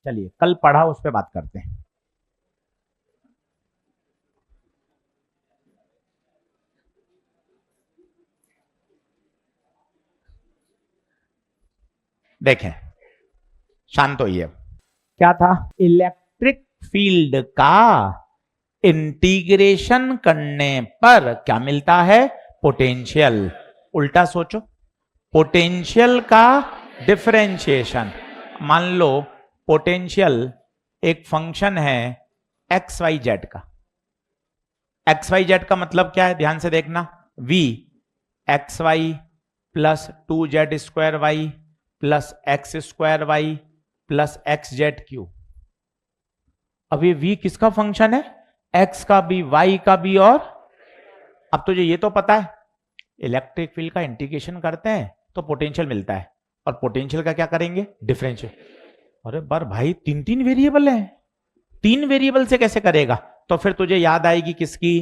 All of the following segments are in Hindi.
चलिए कल पढ़ा उस पर बात करते हैं। देखें, शांत होइए। क्या था? इलेक्ट्रिक फील्ड का इंटीग्रेशन करने पर क्या मिलता है? पोटेंशियल। उल्टा सोचो, पोटेंशियल का डिफरेंशिएशन। मान लो पोटेंशियल एक फंक्शन है एक्स वाई जेड का। एक्स वाई जेड का मतलब क्या है? ध्यान से देखना, v x y plus 2z² y plus x² y plus xz q. अब ये v किसका फंक्शन है? x का भी, y का भी, और अब तुझे ये तो पता है इलेक्ट्रिक फील्ड का इंटीग्रेशन करते हैं तो पोटेंशियल मिलता है, और पोटेंशियल का क्या करेंगे? डिफरेंशियल। अरे पर भाई तीन तीन वेरिएबल हैं, तीन वेरिएबल से कैसे करेगा? तो फिर तुझे याद आएगी किसकी?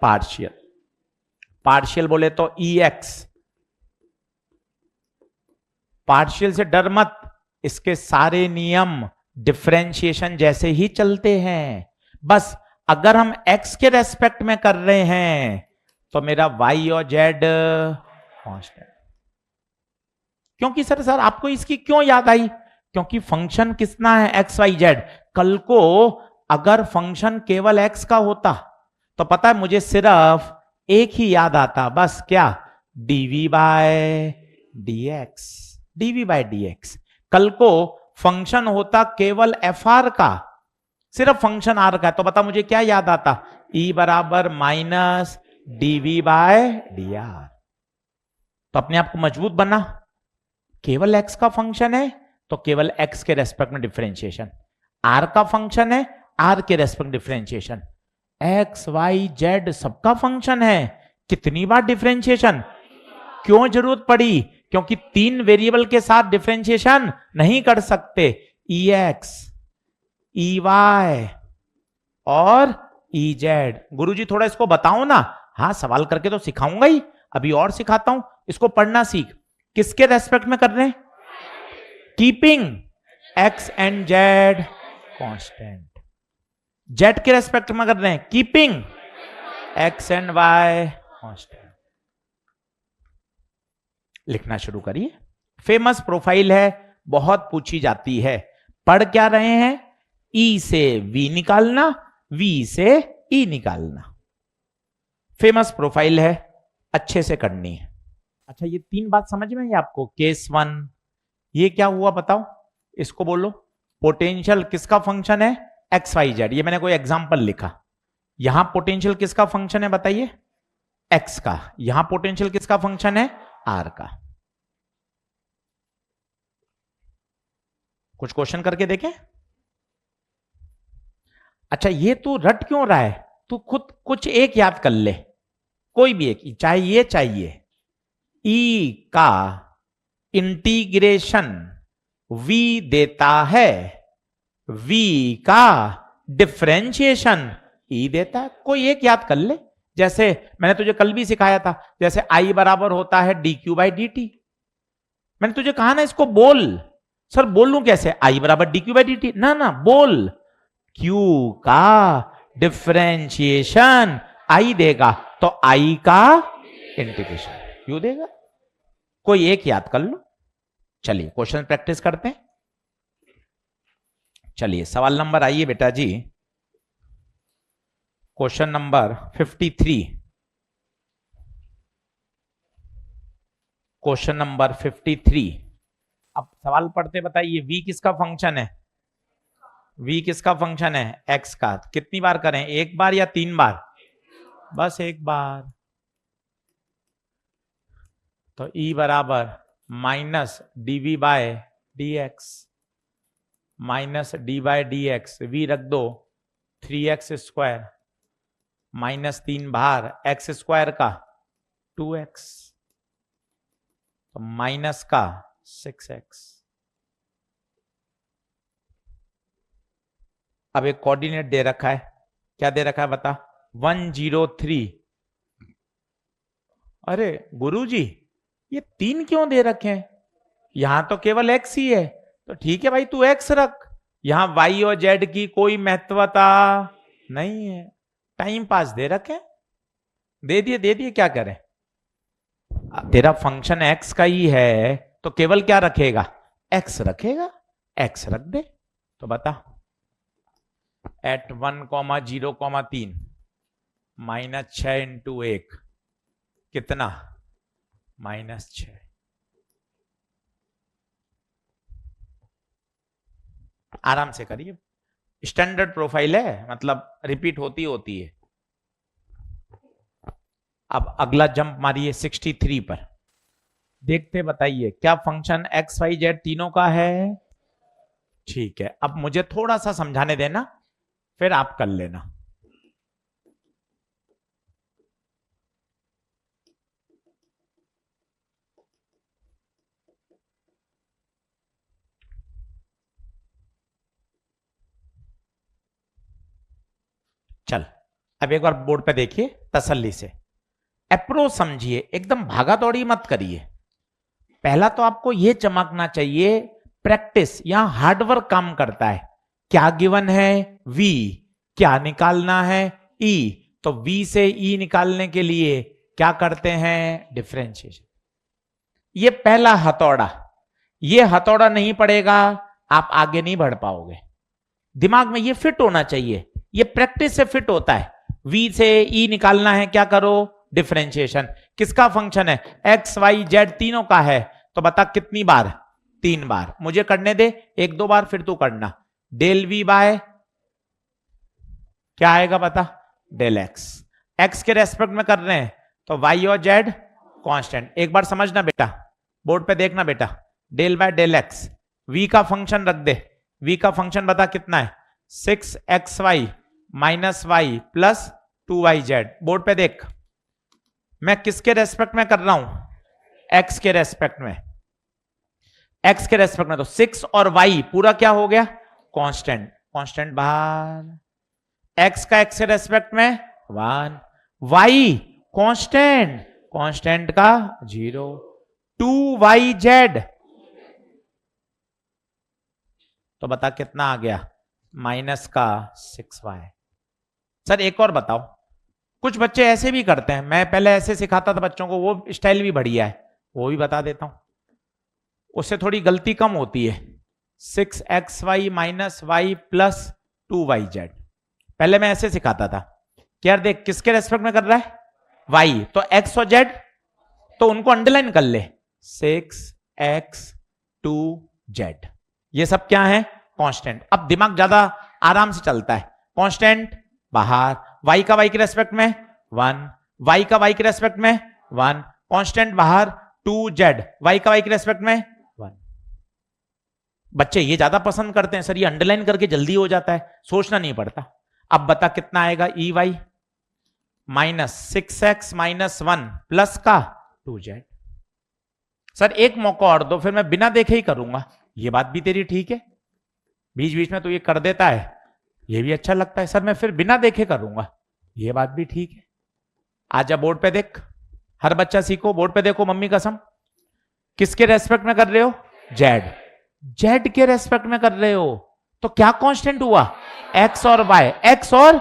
पार्शियल। पार्शियल बोले तो EX। पार्शियल से डर मत, इसके सारे नियम डिफरेंशिएशन जैसे ही चलते हैं। बस अगर हम x के रेस्पेक्ट में कर रहे हैं तो मेरा y और z कांस्टेंट। क्योंकि सर आपको इसकी क्यों याद आई? क्योंकि फंक्शन कितना है? X y z. कल को अगर फंक्शन केवल x का होता तो पता है मुझे सिर्फ एक ही याद आता, बस क्या? dv by dx। dv by dx। कल को फंक्शन होता केवल fr का, सिर्फ फंक्शन r का, तो बता मुझे क्या याद आता? e बराबर माइनस dv बाय dr। तो अपने आप को मजबूत बना, केवल x का फंक्शन है तो केवल x के रेस्पेक्ट में डिफरेंशिएशन, r का फंक्शन है r के respect differentiation, x y z सबका फंक्शन है, कितनी बार डिफरेंशिएशन? क्यों जरूरत पड़ी? क्योंकि तीन वेरिएबल के साथ डिफरेंशिएशन नहीं कर सकते। ex, ey और ez। गुरुजी थोड़ा इसको बताओ ना। हाँ सवाल करके तो सिखाऊंगा ही, अभी और सिखाता हूं, इसको पढ़ना सीख। किसके रेस्पेक्ट में कर रहे हैं? Keeping x and z constant. z के रेस्पेक्ट में कर रहे हैं keeping x and y constant. लिखना शुरू करिए। फेमस प्रोफाइल है, बहुत पूछी जाती है। पढ़ क्या रहे हैं? E से V निकालना, V से E निकालना। फेमस प्रोफाइल है, अच्छे से करनी है। अच्छा ये तीन बात समझ में आई आपको? केस 1 ये क्या हुआ बताओ? इसको बोलो पोटेंशियल किसका फंक्शन है? X y z. ये मैंने कोई एग्जांपल लिखा। यहां पोटेंशियल किसका फंक्शन है बताइए? एक्स का। यहां पोटेंशियल किसका फंक्शन है? आर का। कुछ क्वेश्चन करके देखें। अच्छा ये तू रट क्यों रहा है? तू खुद कुछ एक याद कर ले, कोई भी एक, चाहिए ई का इंटीग्रेशन v देता है, v का डिफरेंशिएशन e देता है। कोई एक याद कर ले। जैसे मैंने तुझे कल भी सिखाया था, जैसे I बराबर होता है dq बाई dt। मैंने तुझे कहा ना इसको बोल। सर बोलूं कैसे? I बराबर dq बाई dt। ना बोल, q का डिफरेंशिएशन I देगा तो I का इंटीग्रेशन q देगा। कोई एक याद कर लो। चलिए क्वेश्चन प्रैक्टिस करते हैं। चलिए सवाल नंबर आइए बेटा जी, क्वेश्चन नंबर 53। Question number 53। अब सवाल पढ़ते बताइए v किसका फंक्शन है? v किसका फंक्शन है? x का। कितनी बार करें? एक बार या तीन बार? बस एक बार। तो e बराबर minus dv by dx, minus d by dx, v रख दो 3x² माइनस 3 बाहर x² का 2x, तो माइनस का 6x। अब एक कोऑर्डिनेट दे रखा है, क्या दे रखा है बता? 103। अरे गुरुजी ये 3 क्यों दे रखे हैं? यहां तो केवल x ही है। तो ठीक है भाई तू x रख, यहां वाई और जेड की कोई महत्वता नहीं है, टाइम पास दे रखे, दे दिए क्या करें। तेरा फंक्शन एक्स का ही है तो केवल क्या रखेगा, एक्स रखेगा, एक्स रख दे। तो बता एट 1,0,3 -6 इंटू 1 कितना, -6। आराम से करिए, स्टैंडर्ड प्रोफाइल है, मतलब रिपीट होती है। अब अगला जंप मारिए 63 पर, देखते बताइए क्या फंक्शन एक्स वाई जेड तीनों का है। ठीक है, अब मुझे थोड़ा सा समझाने देना, फिर आप कर लेना। चल, अब एक बार बोर्ड पे देखिए तसल्ली से, अप्रोच समझिए, एकदम भागा दौड़ी मत करिए। पहला तो आपको यह चमकना चाहिए, प्रैक्टिस यहां हार्डवर्क काम करता है। क्या गिवन है, v, क्या निकालना है, e, तो v से e निकालने के लिए क्या करते हैं, डिफरेंशिएशन। ये पहला हथौड़ा, ये हथौड़ा नहीं पड़ेगा आप आगे नहीं बढ़ पाओगे। दिमाग में ये फिट होना चाहिए, ये प्रैक्टिस से फिट होता है। v से e निकालना है, क्या करो, डिफरेंशिएशन। किसका फंक्शन है, x y z तीनों का है, तो बता कितनी बार, 3 बार। मुझे करने दे 1-2 बार, फिर तू करना। डेल v बाय क्या आएगा बता, डेल x। x के रेस्पेक्ट में कर रहे हैं तो y और z कांस्टेंट। एक बार समझना बेटा, बोर्ड पे देखना बेटा, del by del x, v का फंक्शन रख दे, v का फंक्शन बता कितना है, 6xy minus Y plus 2yz। Board पे देख, मैं किसके रेस्पेक्ट में कर रहा हूं, x के रेस्पेक्ट में, x के रेस्पेक्ट में। तो 6 और y पूरा क्या हो गया, कांस्टेंट, कांस्टेंट बाहर, x का x के रेस्पेक्ट में 1, y कांस्टेंट, कांस्टेंट का 0, 2yz, तो बता कितना आ गया, माइनस का 6y। सर एक और बताओ, कुछ बच्चे ऐसे भी करते हैं, मैं पहले ऐसे सिखाता था बच्चों को, वो स्टाइल भी बढ़िया है, वो भी बता देता हूं, उससे थोड़ी गलती कम होती है। 6xy minus Y plus 2yz, पहले मैं ऐसे सिखाता था कि यार देख किसके रेस्पेक्ट में कर रहा है, y, तो x और z, तो उनको अंडरलाइन कर ले, 6x 2z, ये सब क्या है, कांस्टेंट। अब दिमाग ज्यादा आराम से चलता है, कांस्टेंट बाहर, y का y के रेस्पेक्ट में 1, y का y के रेस्पेक्ट में 1, कांस्टेंट बाहर, 2z y का y के रेस्पेक्ट में 1। बच्चे ये ज्यादा पसंद करते हैं, सर ये अंडरलाइन करके जल्दी हो जाता है, सोचना नहीं पड़ता। अब बता कितना आएगा, E y minus 6x minus 1 plus का 2z। सर एक मौका और दो, फिर मैं बिना देखे ही करूंगा। ये बात भी तेरी ठीक है, बीच बीच में तो ये कर देता है, ये भी अच्छा लगता है, सर मैं फिर बिना देखे करूंगा, ये बात भी ठीक है। आजा बोर्ड पे देख, हर बच्चा सीखो, बोर्ड पे देखो, मम्मी कसम, किसके रेस्पेक्ट में कर रहे हो, जेड, जेड के रेस्पेक्ट में कर रहे हो, तो क्या कांस्टेंट हुआ, एक्स और वाई, एक्स और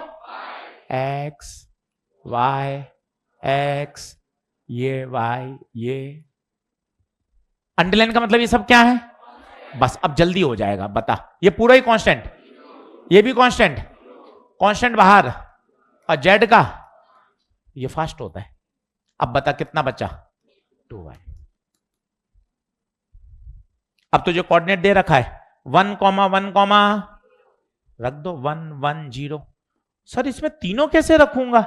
एक्स, वाई एक्स, ये वाई, ये अंडरलाइन का मतलब ये सब क्या है, बस अब जल्दी हो जाएगा। बता ये पूरा ही कांस्टेंट, ये भी कांस्टेंट, कांस्टेंट बाहर, और जेड का ये फास्ट होता है। अब बता कितना बचा, 2y। अब तुझे कोऑर्डिनेट दे रखा है 1, 1, रख दो 1, 1, 0। सर इसमें तीनों कैसे रखूंगा,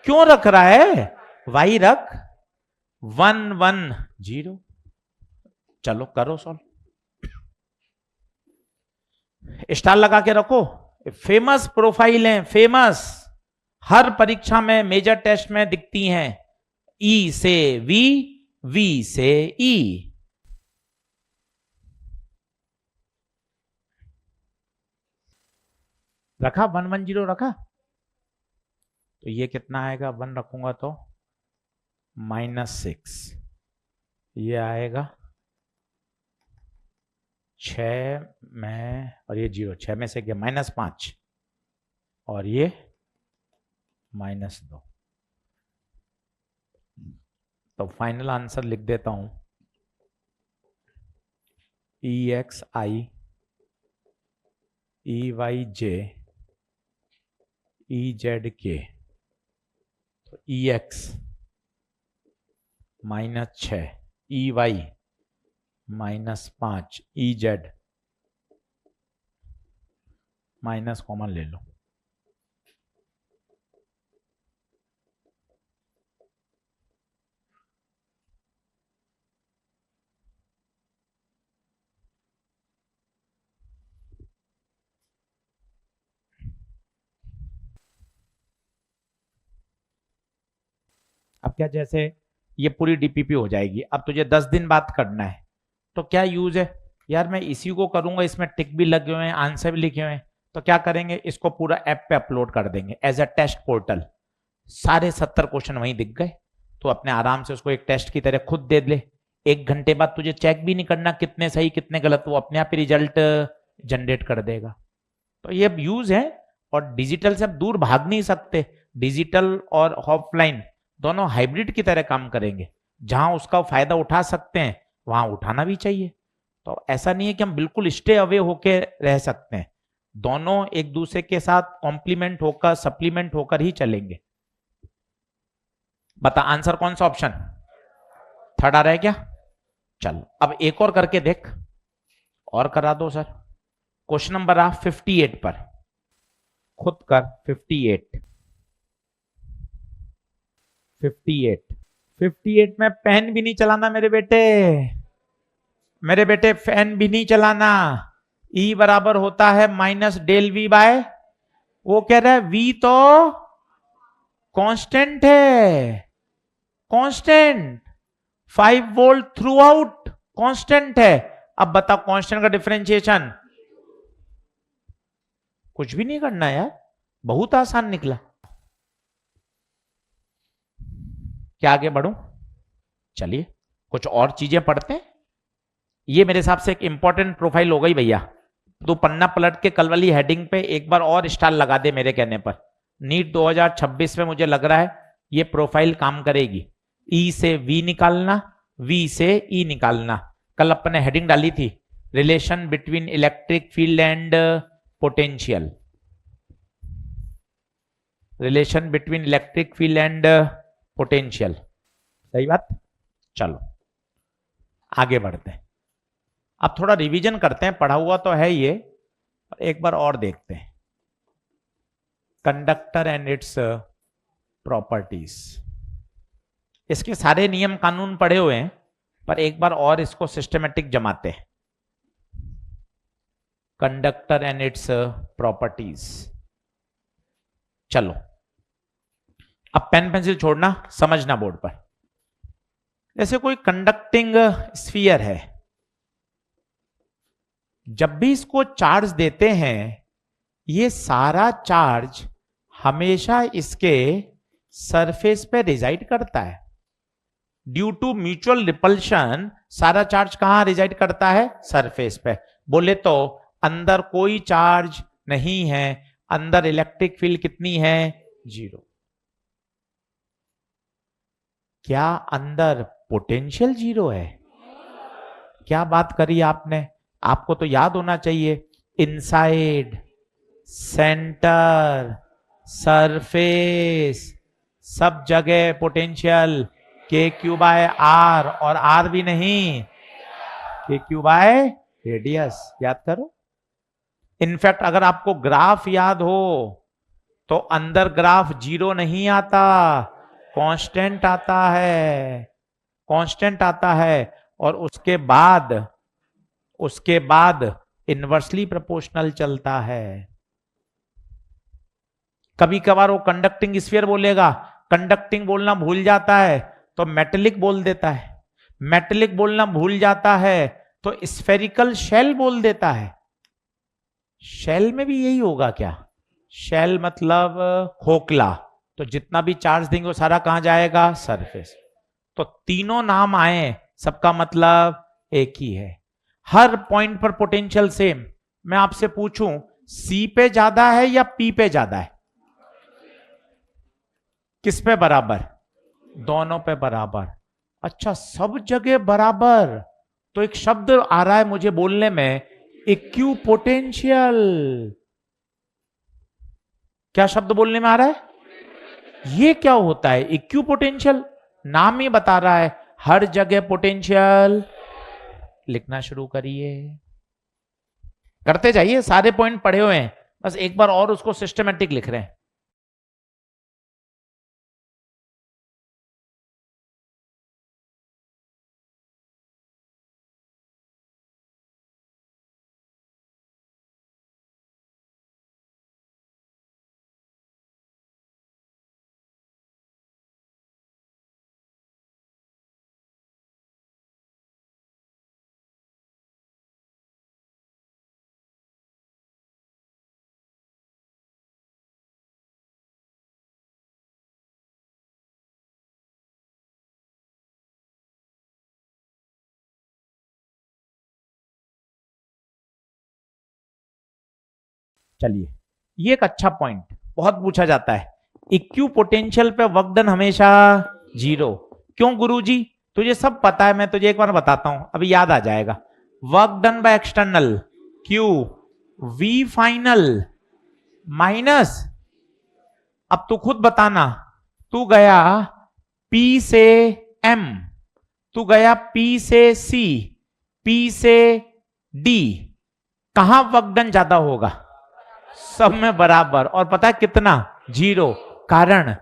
क्यों रख रहा है, y रख, 1, 1, 0। चलो करो सॉल्व, स्टार लगा के रखो, फेमस प्रोफाइल है, फेमस, हर परीक्षा में मेजर टेस्ट में दिखती हैं, ई से वी, वी से ई। रखा 1, 1, 0 रखा, तो ये कितना आएगा, 1 रखूंगा तो -6, ये आएगा 6 में और ये 0, 6 में से क्या -5 और ये -2। तो फाइनल आंसर लिख देता हूं, EXI EYJ EZK। तो EX -6 EY -5 EZ minus common ले लो। अब क्या, जैसे ये पूरी डीपीपी हो जाएगी, अब तुझे 10 दिन बाद करना है, तो क्या यूज है यार, मैं इसी को करूंगा, इसमें टिक भी लगे हुए हैं, आंसर भी लिखे हुए हैं, तो क्या करेंगे, इसको पूरा ऐप पे अपलोड कर देंगे एज अ टेस्ट पोर्टल। सारे 70 क्वेश्चन वहीं दिख गए, तो अपने आराम से उसको एक टेस्ट की तरह खुद दे ले। 1 घंटे बाद तुझे चेक भी नहीं करना कितने सही कितने गलत, वो अपने आप ही रिजल्ट जनरेट कर देगा। तो ये यूज है, और डिजिटल से अब दूर भाग नहीं सकते। डिजिटल और ऑफलाइन दोनों हाइब्रिड की तरह काम करेंगे, जहां उसका फायदा उठा सकते हैं वहां उठाना भी चाहिए। तो ऐसा नहीं है कि हम बिल्कुल स्टे अवे होके रह सकते हैं, दोनों एक दूसरे के साथ कॉम्प्लीमेंट होकर सप्लीमेंट होकर ही चलेंगे। बता आंसर कौन सा ऑप्शन, थर्ड आ रहा है क्या? चल अब एक और करके देख, और करा दो सर। क्वेश्चन नंबर 58 पर खुद कर। 58 में पेन भी नहीं चलाना मेरे बेटे, मेरे बेटे फैन भी नहीं चलाना। E बराबर होता है -del V/, वो कह रहा है V तो कांस्टेंट है, constant 5 volt through out constant है। अब बता कांस्टेंट का डिफरेंशिएशन, कुछ भी नहीं करना यार, बहुत आसान निकला। क्या आगे बढ़ूं? चलिए कुछ और चीजें पढ़ते हैं। ये मेरे हिसाब से एक इंपॉर्टेंट प्रोफाइल हो गई भैया, तो पन्ना पलट के कल वाली हेडिंग पे एक बार और स्टार लगा दे मेरे कहने पर। नीट 2026 में मुझे लग रहा है ये प्रोफाइल काम करेगी। ई से वी निकालना, वी से ई निकालना। कल अपन ने हेडिंग डाली थी, relation between electric field and potential, relation between electric field and potential. सही बात। चलो आगे बढ़ते हैं, अब थोड़ा रिवीजन करते हैं, पढ़ा हुआ तो है ये, एक बार और देखते हैं। कंडक्टर एंड इट्स प्रॉपर्टीज, इसके सारे नियम कानून पढ़े हुए हैं, पर एक बार और इसको सिस्टमेटिक जमाते हैं। Conductor and its properties. चलो अब पेन पेंसिल छोड़ना, समझना बोर्ड पर। जैसे कोई कंडक्टिंग स्फीयर है, जब भी इसको चार्ज देते हैं, ये सारा चार्ज हमेशा इसके सरफेस पे रिजाइड करता है। ड्यू टू म्यूचुअल रिपल्शन सारा चार्ज कहां रिजाइड करता है? सरफेस पे। बोले तो अंदर कोई चार्ज नहीं है, अंदर इलेक्ट्रिक फील्ड कितनी है? 0। क्या अंदर पोटेंशियल 0 है? क्या बात करी आपने, आपको तो याद होना चाहिए, इनसाइड, सेंटर, सरफेस, सब जगह पोटेंशियल KQ/R, और R भी नहीं, KQ/ रेडियस। याद करो। इनफैक्ट अगर आपको ग्राफ याद हो तो अंदर ग्राफ 0 नहीं आता, कांस्टेंट आता है, कांस्टेंट आता है, और उसके बाद इनवर्सली प्रोपोर्शनल चलता है। कभी कभार वो कंडक्टिंग स्फीयर बोलेगा, कंडक्टिंग बोलना भूल जाता है तो मेटेलिक बोल देता है, मेटेलिक बोलना भूल जाता है तो स्फेरिकल शेल बोल देता है। शेल में भी यही होगा क्या? शेल मतलब खोखला, तो जितना भी चार्ज देंगे वो सारा कहां जाएगा? सरफेस। तो तीनों नाम आए, सबका मतलब एक ही है। हर पॉइंट पर पोटेंशियल सेम। मैं आपसे पूछूं सी पे ज्यादा है या पी पे ज्यादा है? किस पे बराबर? दोनों पे बराबर। अच्छा, सब जगह बराबर। तो एक शब्द आ रहा है मुझे बोलने में, इक्यू पोटेंशियल। क्या शब्द बोलने में आ रहा है? ये क्या होता है इक्यू पोटेंशियल? नाम ही बता रहा है हर जगह पोटेंशियल। लिखना शुरू करिए, करते जाइए, सारे पॉइंट पढ़े हुए हैं, बस एक बार और उसको सिस्टमेटिक लिख रहे हैं। चलिए, ये एक अच्छा पॉइंट बहुत पूछा जाता है, इक्यू पोटेंशियल पे वर्क डन हमेशा जीरो। क्यों गुरुजी? तुझे सब पता है, मैं तुझे एक बार बताता हूं, अभी याद आ जाएगा। Work done by external q V final minus, अब तू खुद बताना, तू गया P से M, तू गया P से C, P से D, कहां वर्क डन ज्यादा होगा? सब में बराबर। और पता है कितना? जीरो। कारण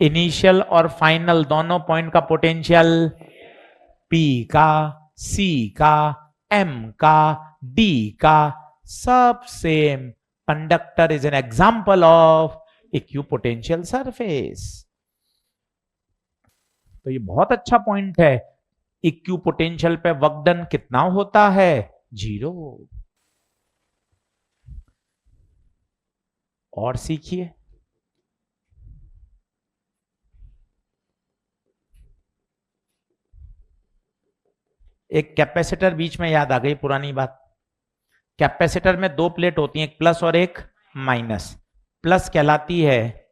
इनिशियल और फाइनल दोनों पॉइंट का पोटेंशियल P का, C का, M का, D का सब same. Conductor is an example of equipotential surface. तो ये बहुत अच्छा पॉइंट है, इक्विपोटेंशियल पे वर्क डन कितना होता है? जीरो। और सीखिए, एक कैपेसिटर बीच में याद आ गई पुरानी बात। कैपेसिटर में दो प्लेट होती हैं, एक प्लस और एक माइनस। प्लस कहलाती है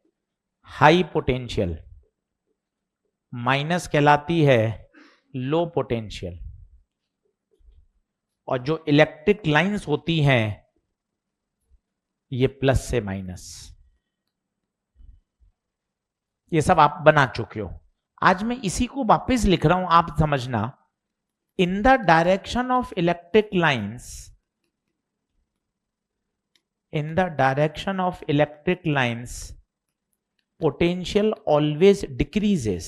हाई पोटेंशियल, माइनस कहलाती है लो पोटेंशियल। और जो इलेक्ट्रिक लाइंस होती हैं ये प्लस से माइनस, ये सब आप बना चुके हो। आज मैं इसी को वापस लिख रहा हूं, आप समझना। In the direction of electric lines, in the direction of electric lines potential always decreases।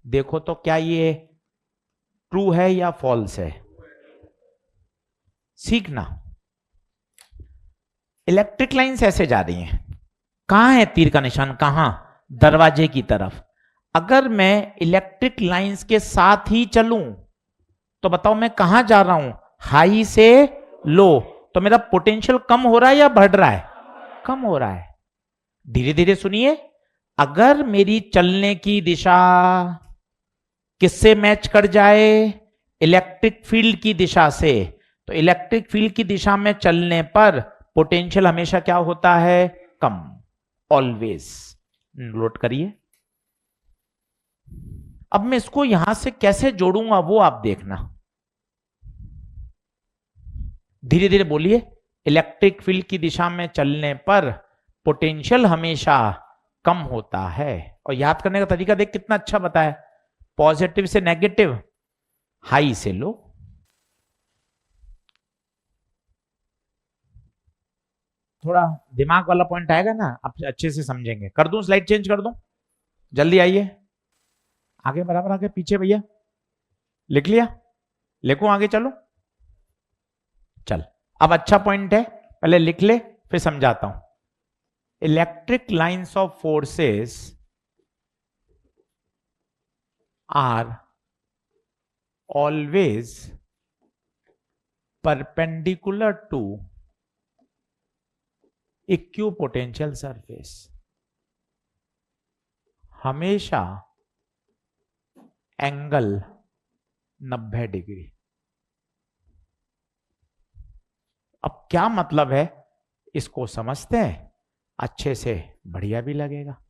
देखो तो क्या ये ट्रू है या फॉल्स है? सीखना। इलेक्ट्रिक लाइंस ऐसे जा रही हैं, कहां है तीर का निशान? कहां? दरवाजे की तरफ। अगर मैं इलेक्ट्रिक लाइंस के साथ ही चलूं तो बताओ मैं कहां जा रहा हूं? हाई से लो। तो मेरा पोटेंशियल कम हो रहा है या बढ़ रहा है? कम हो रहा है। धीरे धीरे सुनिए, अगर मेरी चलने की दिशा किससे मैच कर जाए? इलेक्ट्रिक फील्ड की दिशा से। तो इलेक्ट्रिक फील्ड की दिशा में चलने पर पोटेंशियल हमेशा क्या होता है? कम। ऑलवेज। नोट करिए। अब मैं इसको यहां से कैसे जोड़ूंगा वो आप देखना। धीरे धीरे बोलिए। इलेक्ट्रिक फील्ड की दिशा में चलने पर पोटेंशियल हमेशा कम होता है। और याद करने का तरीका देख कितना अच्छा बताया, पॉजिटिव से नेगेटिव, हाई से लो। थोड़ा दिमाग वाला पॉइंट आएगा ना, आप अच्छे से समझेंगे। कर दूं स्लाइड चेंज कर दूं? जल्दी आइए आगे, बराबर आगे, पीछे भैया लिख लिया? लिखूं आगे? चलो चल, अब अच्छा पॉइंट है, पहले लिख ले फिर समझाता हूं। Electric lines of forces are always perpendicular to equipotential surface. हमेशा एंगल 90 डिग्री। अब क्या मतलब है, इसको समझते हैं अच्छे से, बढ़िया भी लगेगा।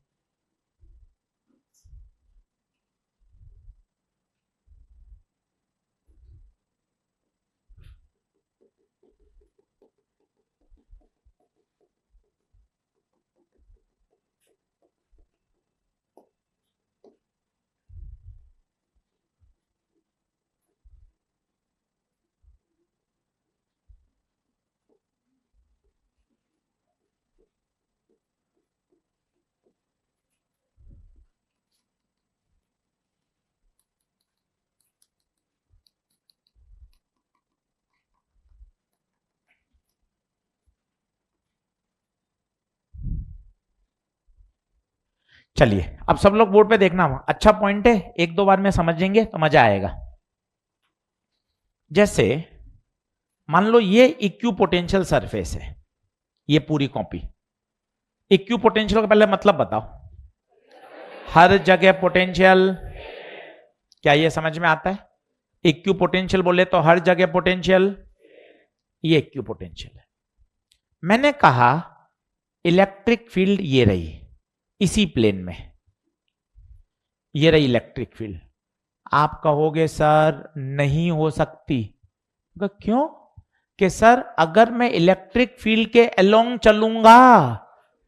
चलिए अब सब लोग बोर्ड पे देखना, अच्छा पॉइंट है, एक दो बार में समझेंगे तो मजा आएगा। जैसे मान लो ये इक्यू पोटेंशियल सरफेस है, ये पूरी कॉपी। इक्यू पोटेंशियल का पहले मतलब बताओ। हर जगह पोटेंशियल, क्या ये समझ में आता है? इक्यू पोटेंशियल बोले तो हर जगह पोटेंशियल, ये इक्यू पोटेंशियल है। मैंने कहा इलेक्ट्रिक फील्ड ये रही इसी प्लेन में, ये रही इलेक्ट्रिक फील्ड। आप कहोगे सर नहीं हो सकती, क्यों? कि सर अगर मैं इलेक्ट्रिक फील्ड के अलोंग चलूंगा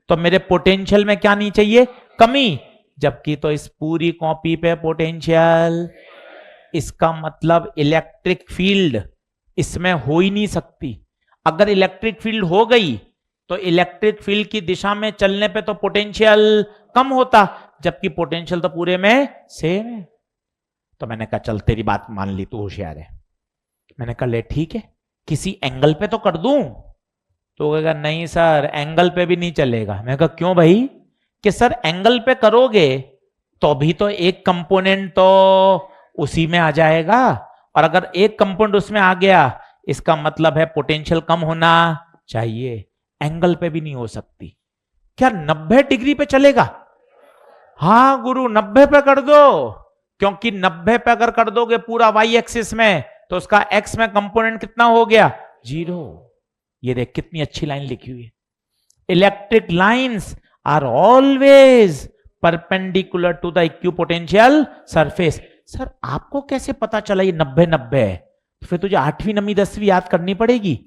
तो मेरे पोटेंशियल में क्या नहीं चाहिए? कमी। जबकि तो इस पूरी कॉपी पे पोटेंशियल, इसका मतलब इलेक्ट्रिक फील्ड इसमें हो ही नहीं सकती। अगर इलेक्ट्रिक फील्ड हो गई तो इलेक्ट्रिक फील्ड की दिशा में चलने पे तो पोटेंशियल कम होता, जबकि पोटेंशियल तो पूरे में सेम है। तो मैंने कहा चल तेरी बात मान ली, तू होशियार है। मैंने कहा ले ठीक है, किसी एंगल पे तो कर दूं। तो कहेगा नहीं सर एंगल पे भी नहीं चलेगा। मैं कहा क्यों भाई? कि सर एंगल पे करोगे तो भी तो एक कंपोनेंट तो उसी में आ जाएगा, और अगर एक कंपोनेंट उसमें आ गया इसका मतलब है पोटेंशियल कम होना चाहिए। एंगल पे भी नहीं हो सकती। क्या 90 डिग्री पे चलेगा? हाँ गुरु 90 पे कर दो, क्योंकि 90 पे अगर कर दोगे पूरा वाई एक्सिस में तो उसका एक्स में कंपोनेंट कितना हो गया? 0। ये देख कितनी अच्छी लाइन लिखी हुई है। Electric lines are always perpendicular to the equipotential surface. Sir आपको कैसे पता चला ये 90-90 है? तो फिर तुझे 8वीं 9वीं 10वीं याद करनी पड़ेगी।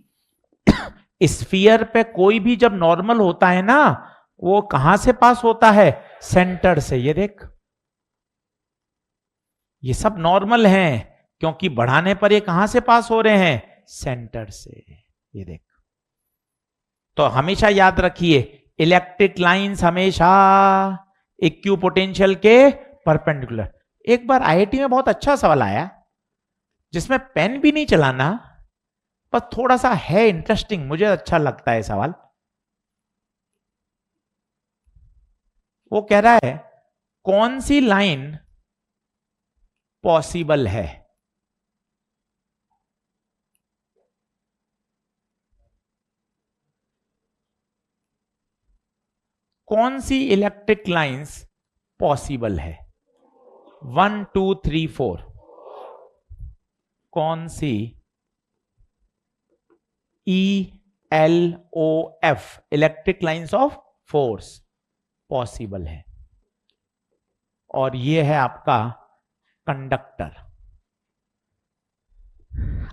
स्फीयर पे कोई भी जब नॉर्मल होता है ना, वो कहां से पास होता है? सेंटर से। ये देख ये सब नॉर्मल हैं, क्योंकि बढ़ाने पर ये कहां से पास हो रहे हैं? सेंटर से। ये देख, तो हमेशा याद रखिए इलेक्ट्रिक लाइंस हमेशा इक्विपोटेंशियल के परपेंडिकुलर। एक बार आईआईटी में बहुत अच्छा सवाल आया, जिसमें पेन भी नहीं चलाना, पर थोड़ा सा है इंटरेस्टिंग, मुझे अच्छा लगता है सवाल। वो कह रहा है कौन सी लाइन पॉसिबल है? कौन सी इलेक्ट्रिक लाइंस पॉसिबल है? 1 2 3 4 कौन सी ELOF electric lines of force possible है? और ये है आपका कंडक्टर।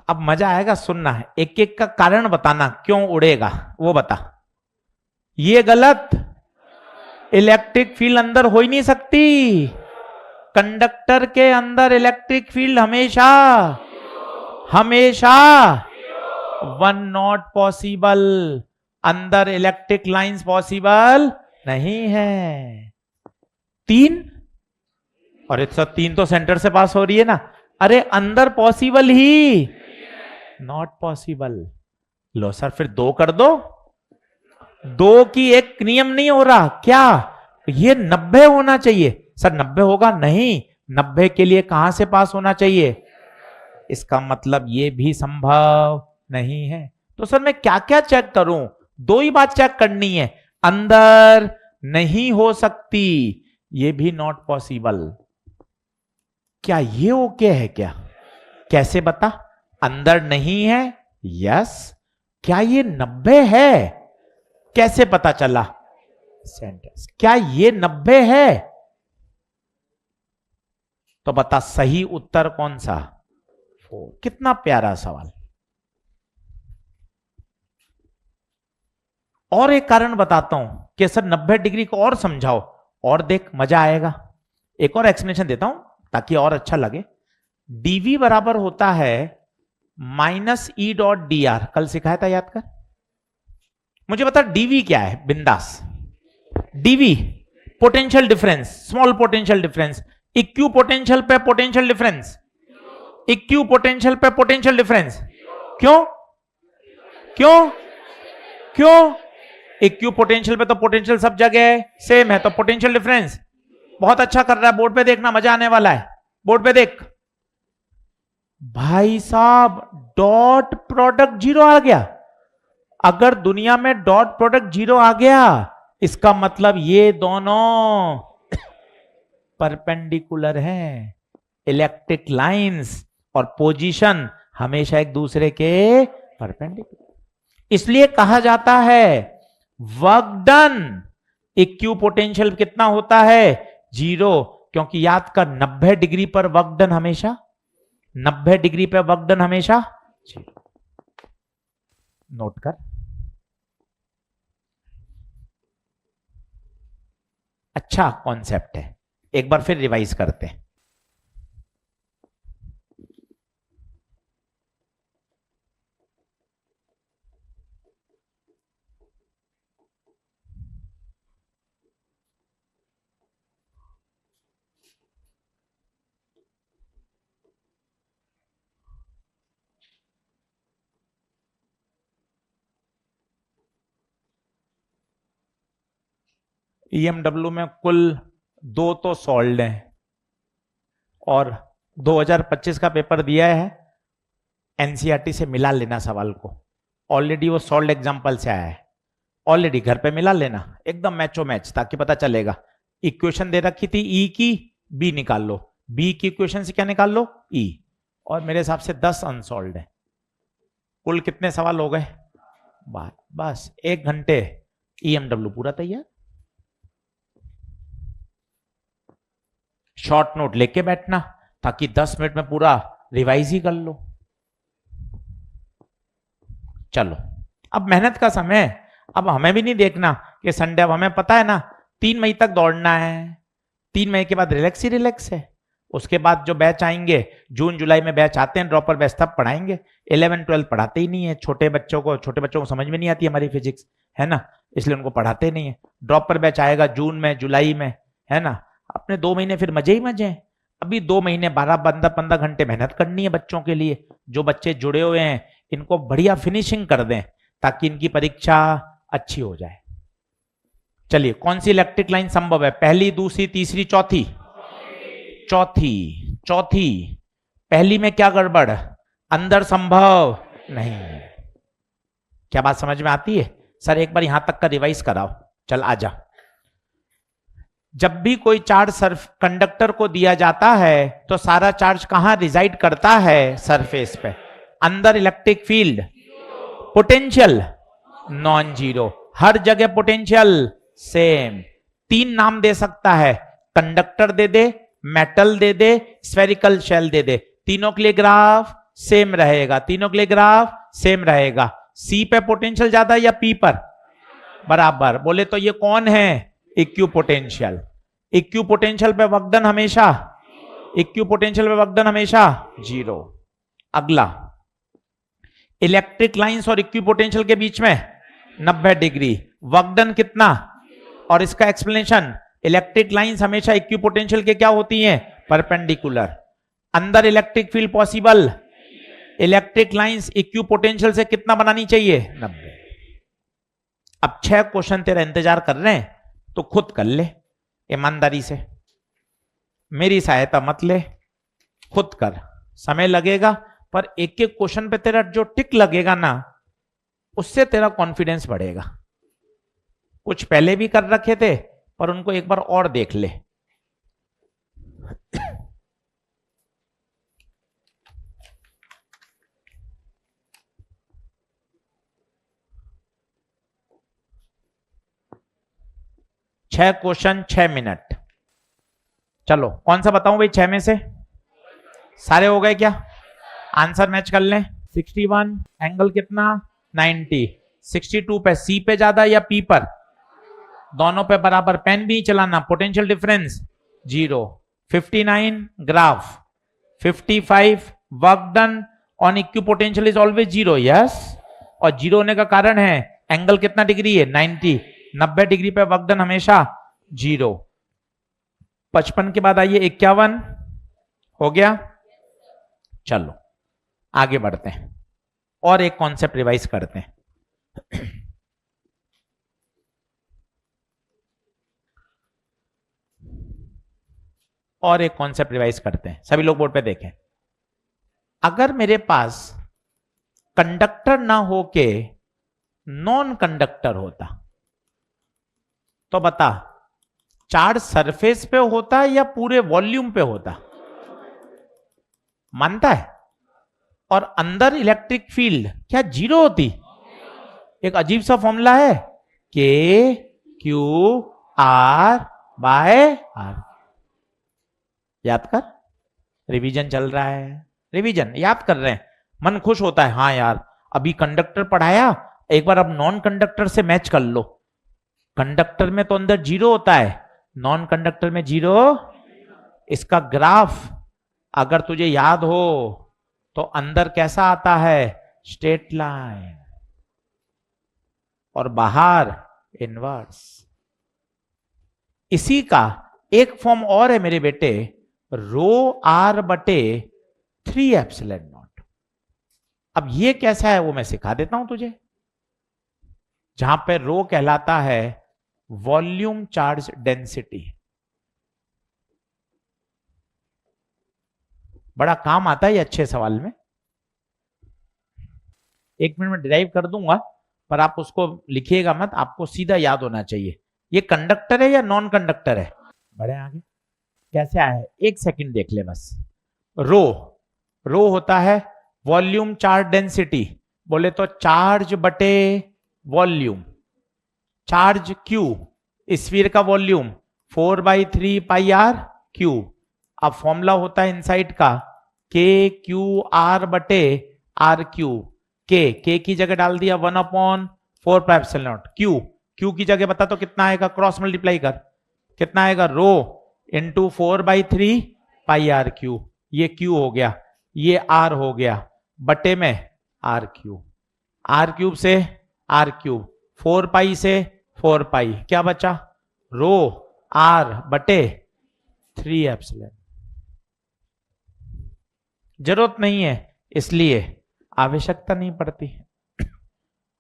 अब मजा आएगा सुनना है, एक एक का कारण बताना क्यों उड़ेगा वो बता। ये गलत, इलेक्ट्रिक फील्ड अंदर हो ही नहीं सकती। कंडक्टर के अंदर इलेक्ट्रिक फील्ड हमेशा हमेशा 1 नॉट पॉसिबल। अंदर इलेक्ट्रिक लाइंस पॉसिबल नहीं है। 3, और 103 तो सेंटर से पास हो रही है ना। अरे अंदर possible he not possible. Low sir फिर 2 कर दो। 2 की एक नियम नहीं हो रहा क्या? ये 90 होना चाहिए। सर 90 होगा नहीं, 90 के लिए कहां से पास होना चाहिए? इसका मतलब ये भी संभव नहीं है। तो सर मैं क्या क्या चेक करूं? 2 ही बात चेक करनी है, अंदर नहीं हो सकती, ये भी नॉट पॉसिबल। क्या ये ओके है क्या? कैसे बता? अंदर नहीं है, यस, क्या ये 90 है? कैसे पता चला? सेंटेंस। क्या ये 90 है? तो बता सही उत्तर कौन सा? 4। कितना प्यारा सवाल। और एक कारण बताता हूं कि सर 90 डिग्री को और समझाओ, और देख मजा आएगा। एक और एक्सप्लेनेशन देता हूं ताकि और अच्छा लगे। डीवी बराबर होता है -E.dr। कल सिखाया था, याद कर। मुझे बता डीवी क्या है, बिंदास। DV potential difference, small potential difference. Equipotential पे पोटेंशियल डिफरेंस, इक्यू पोटेंशियल पे पोटेंशियल डिफरेंस। क्यों? क्यों? क्यों? इक्यू पोटेंशियल पे तो पोटेंशियल सब जगह सेम है, तो पोटेंशियल डिफरेंस। बहुत अच्छा कर रहा है, बोर्ड पे देखना, मजा आने वाला है। बोर्ड पे देख भाई साहब, डॉट प्रोडक्ट 0 आ गया। अगर दुनिया में डॉट प्रोडक्ट 0 आ गया, इसका मतलब ये दोनों परपेंडिकुलर हैं। इलेक्ट्रिक लाइंस और पोजीशन हमेशा एक दूसरे के परपेंडिकुलर। इसलिए कहा जाता है वर्क डन इक्यू पोटेंशियल कितना होता है? 0। क्योंकि याद कर 90 डिग्री पर वर्क डन हमेशा, 90 डिग्री पर वर्क डन हमेशा 0। नोट कर। अच्छा कॉन्सेप्ट है, एक बार फिर रिवाइज करते हैं। ईएमडब्ल्यू में कुल 2 तो सॉल्व हैं, और 2025 का पेपर दिया है, एनसीईआरटी से मिला लेना सवाल को। ऑलरेडी वो सॉल्व एग्जांपल से आया है, ऑलरेडी घर पे मिला लेना एकदम मैचो मैच, ताकि पता चलेगा। इक्वेशन दे रखी थी ई की, बी निकाल लो, बी की इक्वेशन से क्या निकाल लो? ई। और मेरे हिसाब से 10 अनसॉल्व है। कुल कितने सवाल हो गए? बस 1 घंटे ईएमडब्ल्यू पूरा तैयार। शॉर्ट नोट लेके बैठना ताकि 10 मिनट में पूरा रिवाइज ही कर लो। चलो अब मेहनत का समय है। अब हमें भी नहीं देखना कि संडे, अब हमें पता है ना 3 मई तक दौड़ना है, 3 मई के बाद रिलैक्स ही रिलैक्स है। उसके बाद जो बैच आएंगे, जून जुलाई में बैच आते हैं ड्रॉपर बैच, तब पढ़ाएंगे। 11 12 पढ़ाते ही नहीं है, छोटे बच्चों को समझ में नहीं आती हमारी फिजिक्स, है ना, इसलिए उनको पढ़ाते नहीं है। ड्रॉपर बैच आएगा जून में जुलाई में, है ना। अपने 2 महीने फिर मजे ही मजे हैं। अभी 2 महीने 12-15 घंटे मेहनत करनी है बच्चों के लिए। जो बच्चे जुड़े हुए हैं इनको बढ़िया फिनिशिंग कर दें ताकि इनकी परीक्षा अच्छी हो जाए। चलिए, कौन सी इलेक्ट्रिक लाइन संभव है? पहली, दूसरी, तीसरी, चौथी? चौथी। चौथी। पहली में क्या गड़बड़? अंदर संभव नहीं। क्या बात समझ में आती है? सर एक बार यहां तक का रिवाइज कराओ। चल आजा। जब भी कोई चार्ज सर्फ कंडक्टर को दिया जाता है तो सारा चार्ज कहां रिजाइड करता है? सरफेस पे। अंदर electric field, potential non zero, हर जगह पोटेंशियल सेम। 3 नाम दे सकता है, कंडक्टर दे दे, मेटल दे दे, स्फेरिकल शेल दे दे, तीनों के लिए ग्राफ सेम रहेगा, तीनों के लिए ग्राफ सेम रहेगा। सी पे पोटेंशियल ज्यादा या पी पर? बराबर। बोले तो ये कौन है? इक्यू पोटेंशियल। इक्यू पोटेंशियल पे वर्कडन हमेशा, इक्यू पोटेंशियल पे वर्कडन हमेशा 0। अगला, इलेक्ट्रिक लाइंस और इक्यू पोटेंशियल के बीच में 90 डिग्री, वर्कडन कितना? और इसका एक्सप्लेनेशन, इलेक्ट्रिक लाइंस हमेशा इक्यू पोटेंशियल के क्या होती हैं? परपेंडिकुलर। अंदर electric field possible, electric lines equipotential से कितना बनानी चाहिए? 90। अब 6 क्वेश्चन तेरा इंतजार कर रहे हैं, तो खुद कर ले ईमानदारी से, मेरी सहायता मत ले, खुद कर। समय लगेगा पर एक एक क्वेश्चन पे तेरा जो टिक लगेगा ना, उससे तेरा कॉन्फिडेंस बढ़ेगा। कुछ पहले भी कर रखे थे पर उनको एक बार और देख ले। 6 क्वेश्चन 6 मिनट। चलो कौन सा बताऊं भाई 6 में से? सारे हो गए क्या? आंसर मैच कर लें। 61 एंगल कितना? 90। 62 पे सी पे ज्यादा या पी पर? दोनों पे बराबर। पेन भी चलाना। Potential difference 0। 59 graph. 55 work done on equipotential is always 0। Yes. और 0 होने का कारण है एंगल कितना डिग्री है? 90। 90 डिग्री पे वर्क डन हमेशा 0। 55 के बाद आइए 51 हो गया। चलो आगे बढ़ते हैं और एक कॉन्सेप्ट रिवाइज करते हैं। और एक कॉन्सेप्ट रिवाइज करते हैं। सभी लोग बोर्ड पे देखें। अगर मेरे पास कंडक्टर ना होके नॉन कंडक्टर होता तो बता चार्ज सरफेस पे होता या पूरे वॉल्यूम पे होता? मानता है? और अंदर इलेक्ट्रिक फील्ड क्या 0 होती? एक अजीब सा फॉर्मूला है के क्यू आर बाय आर। याद कर। रिवीजन चल रहा है। रिवीजन याद कर रहे हैं। मन खुश होता है। हाँ यार अभी कंडक्टर पढ़ाया, एक बार अब नॉन कंडक्टर से मैच कर लो। कंडक्टर में तो अंदर 0 होता है, नॉन कंडक्टर में 0। इसका ग्राफ अगर तुझे याद हो तो अंदर कैसा आता है? Straight line. और बाहर इनवर्स। इसी का एक फॉर्म और है मेरे बेटे, रो आर बटे 3 एप्सिलॉन नॉट। अब ये कैसा है वो मैं सिखा देता हूं तुझे। जहां पे रो कहलाता है वॉल्यूम चार्ज डेंसिटी। बड़ा काम आता है ये अच्छे सवाल में। 1 मिनट में डिराइव कर दूंगा पर आप उसको लिखिएगा मत, आपको सीधा याद होना चाहिए। ये कंडक्टर है या नॉन कंडक्टर है? बढ़े आगे। कैसे आया है 1 सेकंड देख ले बस। रो रो होता है वॉल्यूम चार्ज डेंसिटी। बोले तो चार्ज बटे वॉल्यूम। चार्ज क्यू स्फीयर का वॉल्यूम 4/3 पाई आर क्यू। अब फॉर्मूला होता है इनसाइड का के क्यू आर बटे आर क्यू। के की जगह डाल दिया 1/4 पाई एप्सिलॉन नॉट। क्यू की जगह बता तो कितना आएगा? क्रॉस मल्टीप्लाई कर। कितना आएगा? Rho into 4/3 pi are Q. ये क्यू हो गया, ये आर हो गया, बटे में आर क्यूब। आर क्यूब से आर क्यूब, 4 पाई से 4 पाई, क्या बचा? रो आर बटे 3 एप्सिलॉन। जरूरत नहीं है इसलिए आवश्यकता नहीं पड़ती।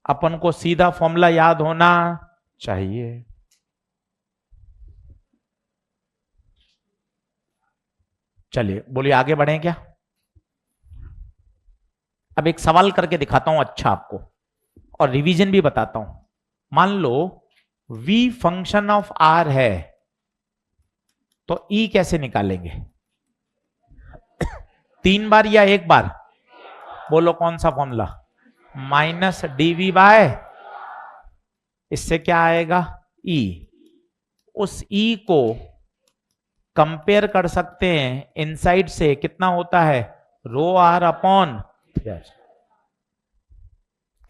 अपन को सीधा फॉर्मूला याद होना चाहिए। चलिए बोलिए आगे बढ़े क्या? अब एक सवाल करके दिखाता हूं अच्छा आपको, और रिवीजन भी बताता हूं। मान लो v फंक्शन ऑफ r है तो e कैसे निकालेंगे? 3 बार या 1 बार? बोलो कौन सा फॉर्मूला? माइनस dv बाय, इससे क्या आएगा? e। उस e को कंपेयर कर सकते हैं इनसाइड से, कितना होता है? रो आर अपॉन।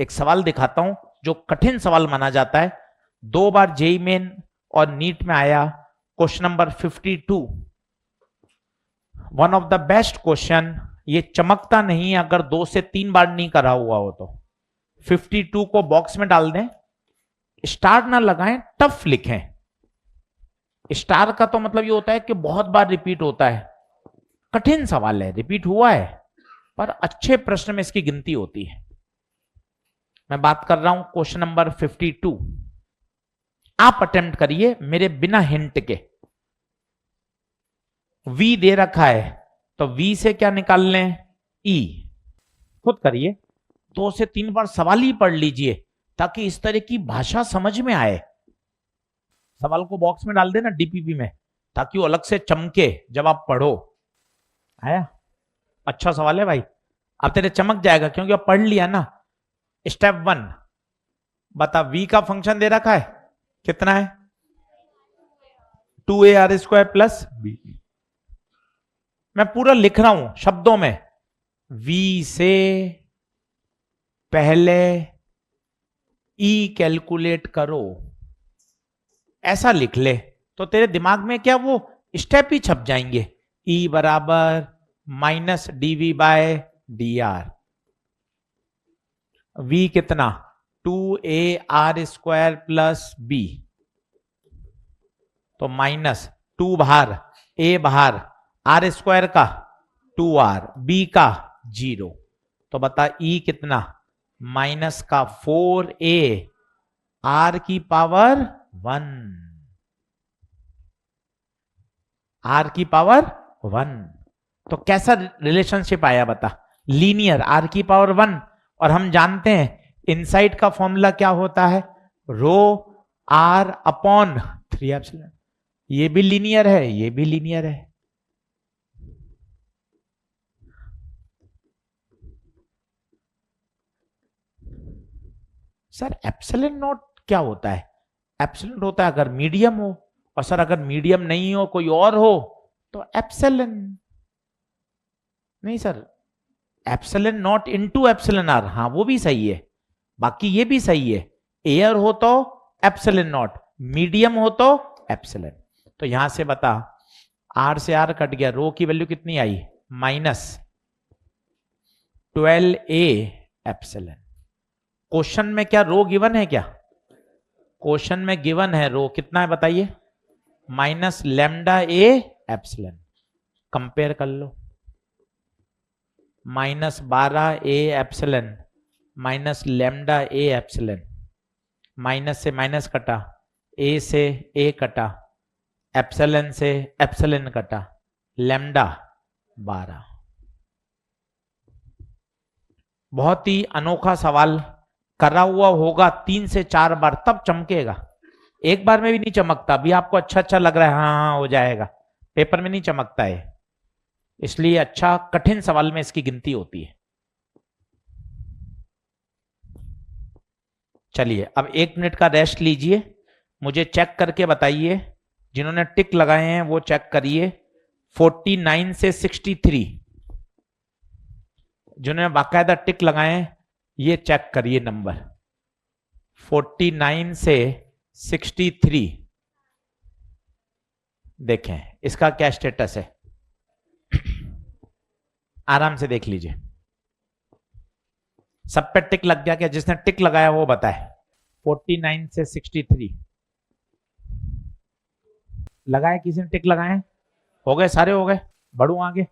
एक सवाल दिखाता हूं जो कठिन सवाल माना जाता है, 2 बार जेई मेन और नीट में आया, question number 52। One of the best question. ये चमकता नहीं अगर 2 से 3 बार नहीं करा हुआ हो तो। 52 को बॉक्स में डाल दें, स्टार ना लगाएं, टफ लिखें। स्टार का तो मतलब ये होता है कि बहुत बार रिपीट होता है। कठिन सवाल है, रिपीट हुआ है, पर अच्छे प्रश्न में इसकी गिनती होती है। मैं बात कर रहा हूं क्वेश्चन नंबर 52। आप अटेम्प्ट करिए मेरे बिना हिंट के। v दे रखा है तो v से क्या निकाल लें? e। खुद करिए, 2 से 3 बार सवाल ही पढ़ लीजिए ताकि इस तरह की भाषा समझ में आए। सवाल को बॉक्स में डाल देना डीपीपी में, ताकि वो अलग से चमके जब आप पढ़ो। आया? अच्छा सवाल है भाई, अब तेरे चमक जाएगा क्योंकि आप पढ़ लिया ना। स्टेप 1 बता, v का फंक्शन दे रखा है, कितना है? 2ar² plus B. मैं पूरा लिख रहा हूं शब्दों में, v से पहले e कैलकुलेट करो, ऐसा लिख ले तो तेरे दिमाग में क्या वो स्टेप ही छप जाएंगे। E बराबर minus dv by dr, v कितना 2ar² प्लस बी, तो माइनस 2 बाहर, a बाहर, r² का 2r, b का 0, तो बता e कितना माइनस का 4a r की पावर 1, r की पावर 1। तो कैसा रिलेशनशिप आया बता, लीनियर, r की पावर 1। और हम जानते हैं इनसाइड का फॉर्मूला क्या होता है, रो r अपॉन 3 एप्सिलॉन। ये भी लीनियर है, ये भी लीनियर है। सर एप्सिलॉन नॉट क्या होता है, एप्सिलॉन होता है अगर मीडियम हो, और सर अगर मीडियम नहीं हो कोई और हो तो एप्सिलॉन। नहीं sir, epsilon not into epsilon r, हाँ वो भी सही है, बाकी ये भी सही है। एयर हो तो एप्सिलॉन नॉट, मीडियम हो तो एप्सिलॉन। तो यहां से बता, आर से आर कट गया, रो की वैल्यू कितनी आई माइनस 12a एप्सिलॉन। क्वेश्चन में क्या रो गिवन है क्या, क्वेश्चन में गिवन है रो कितना है बताइए, minus lambda a epsilon. Compare कर लो, minus 12a epsilon minus lambda a epsilon, minus से माइनस कटा, ए से ए कटा, एप्सिलॉन से एप्सिलॉन कटा, लैम्डा 12। बहुत ही अनोखा सवाल करा हुआ होगा 3 से 4 बार तब चमकेगा, एक बार में भी नहीं चमकता। अभी आपको अच्छा अच्छा लग रहा है, हाँ हाँ हो जाएगा, पेपर में नहीं चमकता है, इसलिए अच्छा कठिन सवाल में इसकी गिनती होती है। चलिए अब 1 मिनट का रेस्ट लीजिए, मुझे चेक करके बताइए, जिन्होंने टिक लगाए हैं वो चेक करिए, 49 से 63, जिन्होंने बाकायदा टिक लगाए हैं ये चेक करिए नंबर, 49 से 63 देखें इसका क्या स्टेटस है, आराम से देख लीजिए। सब पे टिक लग गया क्या, जिसने टिक लगाया वो बताए। 49 से 63 लगाए, किसी ने टिक लगाए, हो गए सारे, हो गए, बढ़ू आगे।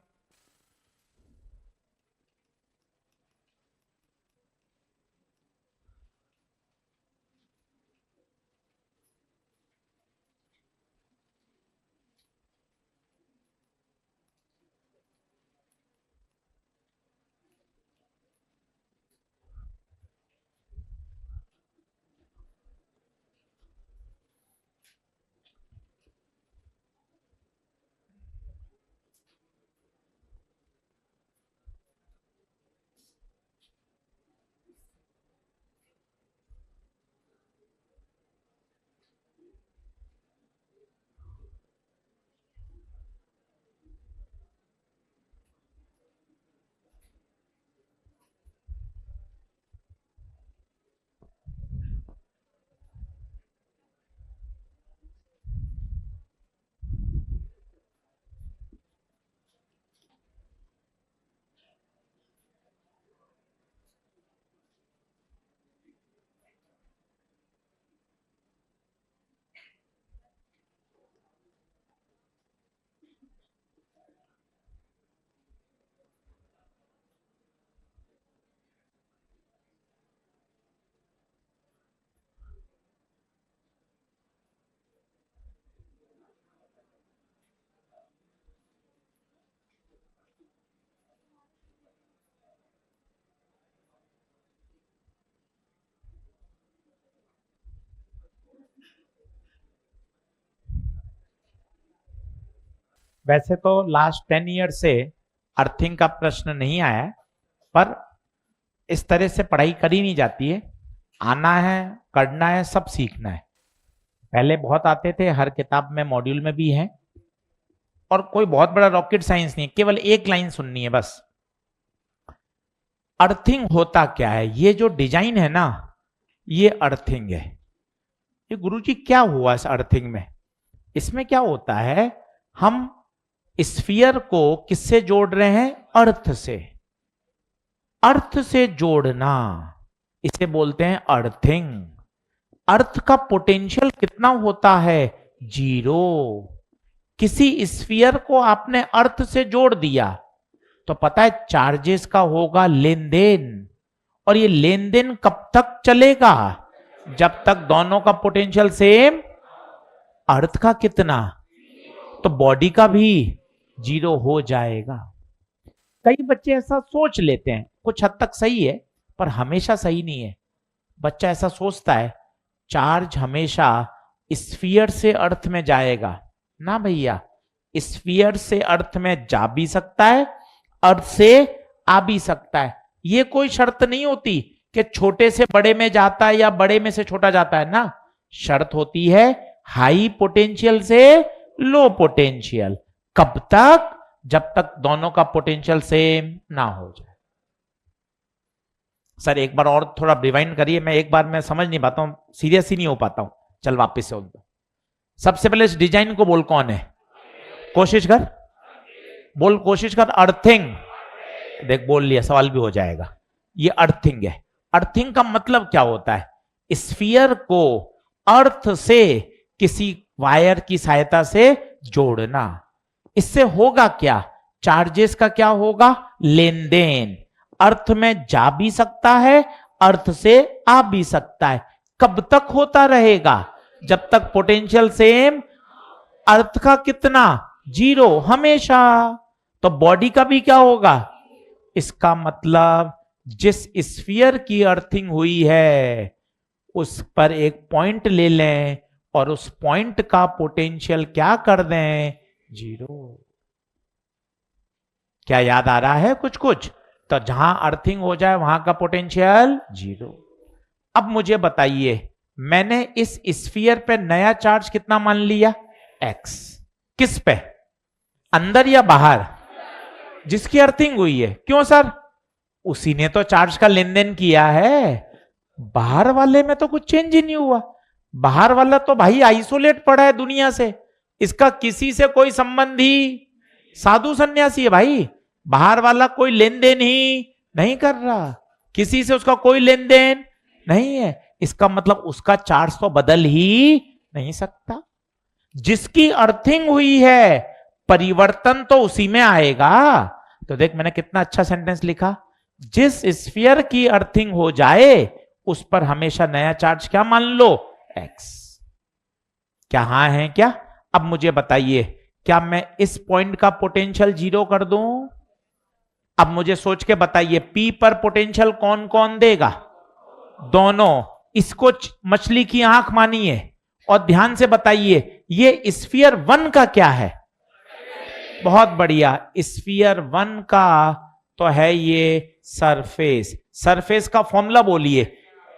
वैसे तो लास्ट 10 ईयर से अर्थिंग का प्रश्न नहीं आया है, पर इस तरह से पढ़ाई करी नहीं जाती है, आना है, करना है, सब सीखना है। पहले बहुत आते थे, हर किताब में मॉड्यूल में भी है, और कोई बहुत बड़ा रॉकेट साइंस नहीं है, केवल एक लाइन सुननी है बस। अर्थिंग होता क्या है? ये जो डिजाइन है ना, ये अर्थिंग है। ये गुरुजी क्या हुआ इस अर्थिंग में? इसमें क्या होता है, हम स्फीयर को किससे जोड़ रहे हैं? अर्थ से। अर्थ से जोड़ना, इसे बोलते हैं अर्थिंग। अर्थ का पोटेंशियल कितना होता है? 0। किसी स्फीयर को आपने अर्थ से जोड़ दिया तो पता है चार्जेस का होगा लेन देन, और ये लेन देन कब तक चलेगा? जब तक दोनों का पोटेंशियल सेम। अर्थ का कितना? तो बॉडी का भी 0 हो जाएगा। कई बच्चे ऐसा सोच लेते हैं, कुछ हद तक सही है पर हमेशा सही नहीं है। बच्चा ऐसा सोचता है चार्ज हमेशा स्फीयर से अर्थ में जाएगा। ना भैया, स्फीयर से अर्थ में जा भी सकता है, अर्थ से आ भी सकता है। ये कोई शर्त नहीं होती कि छोटे से बड़े में जाता है या बड़े में से छोटा जाता है ना। शर्त होती है हाई पोटेंशियल से लो पोटेंशियल। कब तक? जब तक दोनों का पोटेंशियल सेम ना हो जाए। सर एक बार और थोड़ा रिवाइंड करिए, मैं एक बार में समझ नहीं पाता हूं, सीरियस ही नहीं हो पाता हूं। चल वापस से बोल दो। सबसे पहले इस डिजाइन को बोल, कौन है? कोशिश कर बोल, कोशिश कर। अर्थिंग। देख बोल लिया, सवाल भी हो जाएगा। ये अर्थिंग है। अर्थिंग का मतलब क्या होता है? स्फीयर को अर्थ से किसी वायर की सहायता से जोड़ना। इससे होगा क्या? चार्जेस का क्या होगा? लेन देन। अर्थ में जा भी सकता है, अर्थ से आ भी सकता है। कब तक होता रहेगा? जब तक पोटेंशियल सेम। अर्थ का कितना? 0 हमेशा। तो बॉडी का भी क्या होगा? इसका मतलब जिस स्फीयर की अर्थिंग हुई है उस पर एक पॉइंट ले लें और उस पॉइंट का पोटेंशियल क्या कर दें? 0। क्या याद आ रहा है कुछ कुछ? तो जहां अर्थिंग हो जाए वहां का पोटेंशियल 0। अब मुझे बताइए, मैंने इस स्फीयर पे नया चार्ज कितना मान लिया? x। किस पे? अंदर या बाहर? जिसकी अर्थिंग हुई है। क्यों सर? उसी ने तो चार्ज का लेन देन किया है। बाहर वाले में तो कुछ चेंज ही नहीं हुआ। बाहर वाला तो भाई आइसोलेट पड़ा है दुनिया से, इसका किसी से कोई संबंध ही, साधु सन्यासी है भाई। बाहर वाला कोई लेन देन ही नहीं कर रहा, किसी से उसका कोई लेन देन नहीं है। इसका मतलब उसका चार्ज तो बदल ही नहीं सकता। जिसकी अर्थिंग हुई है परिवर्तन तो उसी में आएगा। तो देख मैंने कितना अच्छा सेंटेंस लिखा। जिस स्फीयर की अर्थिंग हो जाए उस पर हमेशा नया चार्ज क्या मान लो? x। क्या हाँ है क्या? अब मुझे बताइए, क्या मैं इस पॉइंट का पोटेंशियल 0 कर दूं? अब मुझे सोच के बताइए, P पर पोटेंशियल कौन कौन देगा? दोनों। इसको मछली की आंख मानिए और ध्यान से बताइए, ये स्फीयर 1 का क्या है? बहुत बढ़िया। स्फीयर 1 का तो है ये सरफेस। सरफेस का फॉर्मूला बोलिए,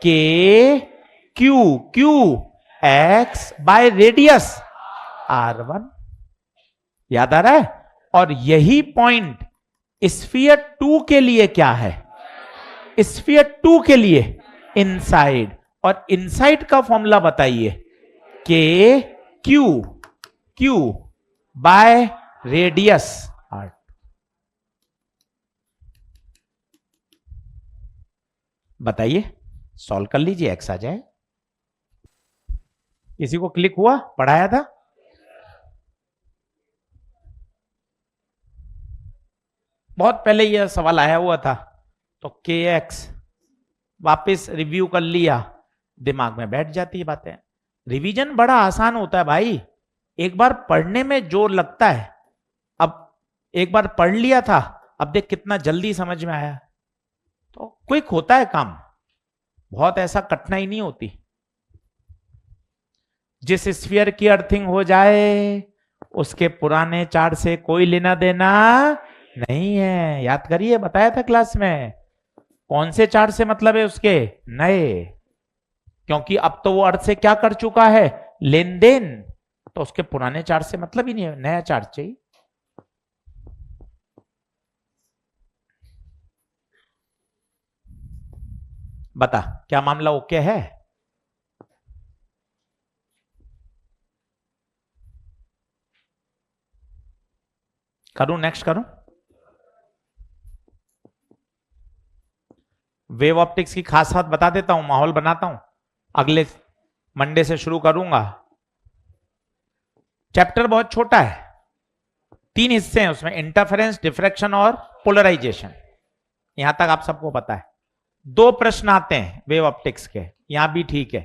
के Q x by radius R1। याद आ रहा है? और यही पॉइंट स्फीयर 2 के लिए क्या है? स्फीयर 2 के लिए इनसाइड। और इनसाइड का फॉर्मूला बताइए, के क्यू बाय रेडियस R। बताइए, सॉल्व कर लीजिए, एक्स आ जाए। किसी को क्लिक हुआ? पढ़ाया था? बहुत पहले यह सवाल आया हुआ था, तो के एक्स वापिस रिव्यू कर लिया, दिमाग में बैठ जाती है बातें। रिवीजन बड़ा आसान होता है भाई, एक बार पढ़ने में जोर लगता है। अब एक बार पढ़ लिया था, अब देख कितना जल्दी समझ में आया। तो क्विक होता है काम, बहुत ऐसा कठिनाई नहीं होती। जिस स्फीयर की अर्थिंग हो जाए उसके पुराने चार्ज से कोई लेना देना नहीं है। याद करिए, बताया था क्लास में। कौन से चार्ज से मतलब है उसके? नए। क्योंकि अब तो वो अर्थ से क्या कर चुका है? लेन देन, तो उसके पुराने चार्ज से मतलब ही नहीं है, नया चार्ज चाहिए। बता क्या मामला ओके है? करूं नेक्स्ट करूं? वेव ऑप्टिक्स की खास बात बता देता हूं, माहौल बनाता हूं, अगले मंडे से शुरू करूंगा। चैप्टर बहुत छोटा है, 3 हिस्से हैं उसमें, इंटरफेरेंस, डिफ्रैक्शन और पोलराइजेशन। यहां तक आप सबको पता है। 2 प्रश्न आते हैं वेव ऑप्टिक्स के, यहां भी ठीक है।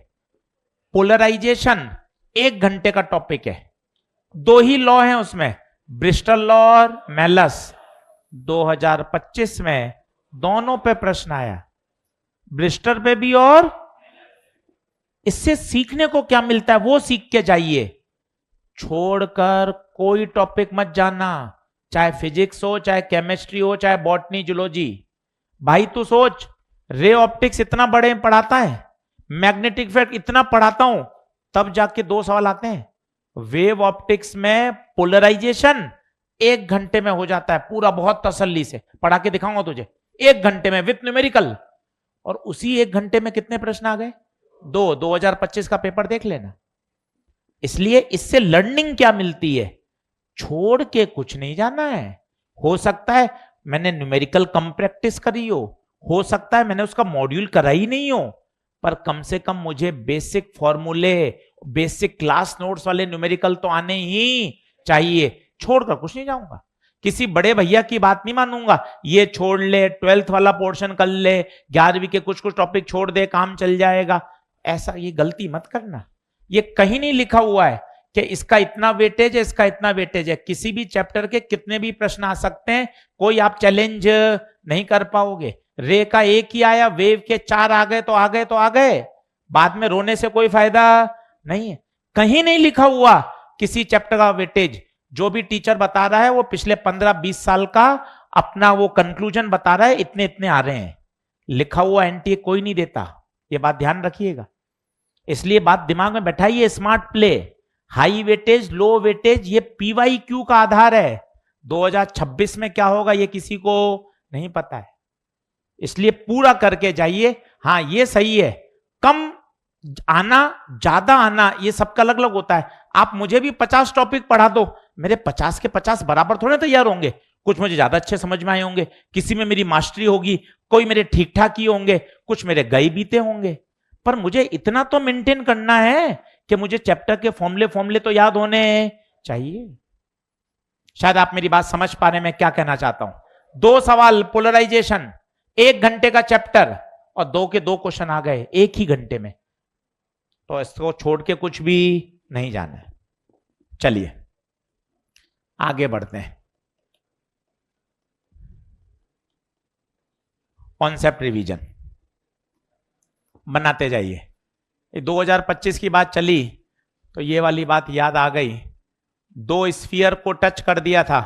पोलराइजेशन 1 घंटे का टॉपिक है, 2 ही लॉ हैं उसमें, ब्रिस्टल लॉ और मेलस। 2025 में दोनों पे प्रश्न आया, ब्रिस्टल पे भी, और इससे सीखने को क्या मिलता है वो सीख के जाइए, छोड़कर कोई टॉपिक मत जाना, चाहे फिजिक्स हो, चाहे केमिस्ट्री हो, चाहे बॉटनी, जूलॉजी। भाई तू सोच, रे ऑप्टिक्स इतना बड़े पढ़ाता है, मैग्नेटिक फील्ड इतना पढ़ाता हूं, तब जाके 2 सवाल आते हैं। वेव ऑप्टिक्स में पोलराइजेशन 1 घंटे में हो जाता है पूरा, बहुत तसल्ली से पढ़ा के दिखाऊंगा तुझे 1 घंटे में विथ न्यूमेरिकल। और उसी 1 घंटे में कितने प्रश्न आ गए? 2। 2025 का पेपर देख लेना। इसलिए इससे लर्निंग क्या मिलती है, छोड़ के कुछ नहीं जाना है। हो सकता है मैंने न्यूमेरिकल कम प्रैक्टिस करी हो सकता है मैंने उसका मॉड्यूल करा ही नहीं हो, पर कम से कम मुझे बेसिक फॉर्मूले, बेसिक क्लास नोट्स वाले न्यूमेरिकल तो आने ही चाहिए। छोड़कर कुछ नहीं जाऊंगा, किसी बड़े भैया की बात नहीं मानूंगा, ये छोड़ ले, 12th वाला पोर्शन कर ले, 11वीं के कुछ कुछ टॉपिक छोड़ दे, काम चल जाएगा। ऐसा ये गलती मत करना। ये कहीं नहीं लिखा हुआ है कि इसका इतना वेटेज है, इसका इतना वेटेज है। किसी भी चैप्टर के कितने भी प्रश्न आ सकते हैं, कोई आप चैलेंज नहीं कर पाओगे। रे का 1 ही आया, वेव के 4 आ गए तो आ गए तो आ गए, बाद में रोने से कोई फायदा नहीं है। कहीं नहीं लिखा हुआ किसी चैप्टर का वेटेज। जो भी टीचर बता रहा है वो पिछले 15-20 साल का अपना वो कंक्लूजन बता रहा है, इतने इतने आ रहे हैं। लिखा हुआ एनटीए कोई नहीं देता, ये बात ध्यान रखिएगा। इसलिए बात दिमाग में बैठाइए, स्मार्ट प्ले, हाई वेटेज, लो वेटेज, ये पीवाईक्यू का आधार है। 2026 में क्या होगा ये किसी को नहीं पता है, इसलिए पूरा करके जाइए। हाँ ये सही है, कम आना ज्यादा आना ये सबका अलग अलग होता है। आप मुझे भी 50 टॉपिक पढ़ा दो, मेरे 50 के 50 बराबर थोड़े तैयार होंगे। कुछ मुझे ज्यादा अच्छे समझ में आए होंगे, किसी में मेरी मास्टरी होगी, कोई मेरे ठीक ठाक ही होंगे, कुछ मेरे गए बीते होंगे। पर मुझे इतना तो मेंटेन करना है कि मुझे चैप्टर के फॉर्मूले तो याद होने चाहिए। शायद आप मेरी बात समझ पा रहे हैं मैं क्या कहना चाहता हूं। 2 सवाल पोलराइजेशन, 1 घंटे का चैप्टर, और 2 के 2 क्वेश्चन आ गए 1 ही घंटे में, तो इसको छोड़ के कुछ भी नहीं जाना है। चलिए आगे बढ़ते हैं। कॉन्सेप्ट रिवीजन बनाते जाइए। 2025 की बात चली तो ये वाली बात याद आ गई। 2 स्फीयर को टच कर दिया था,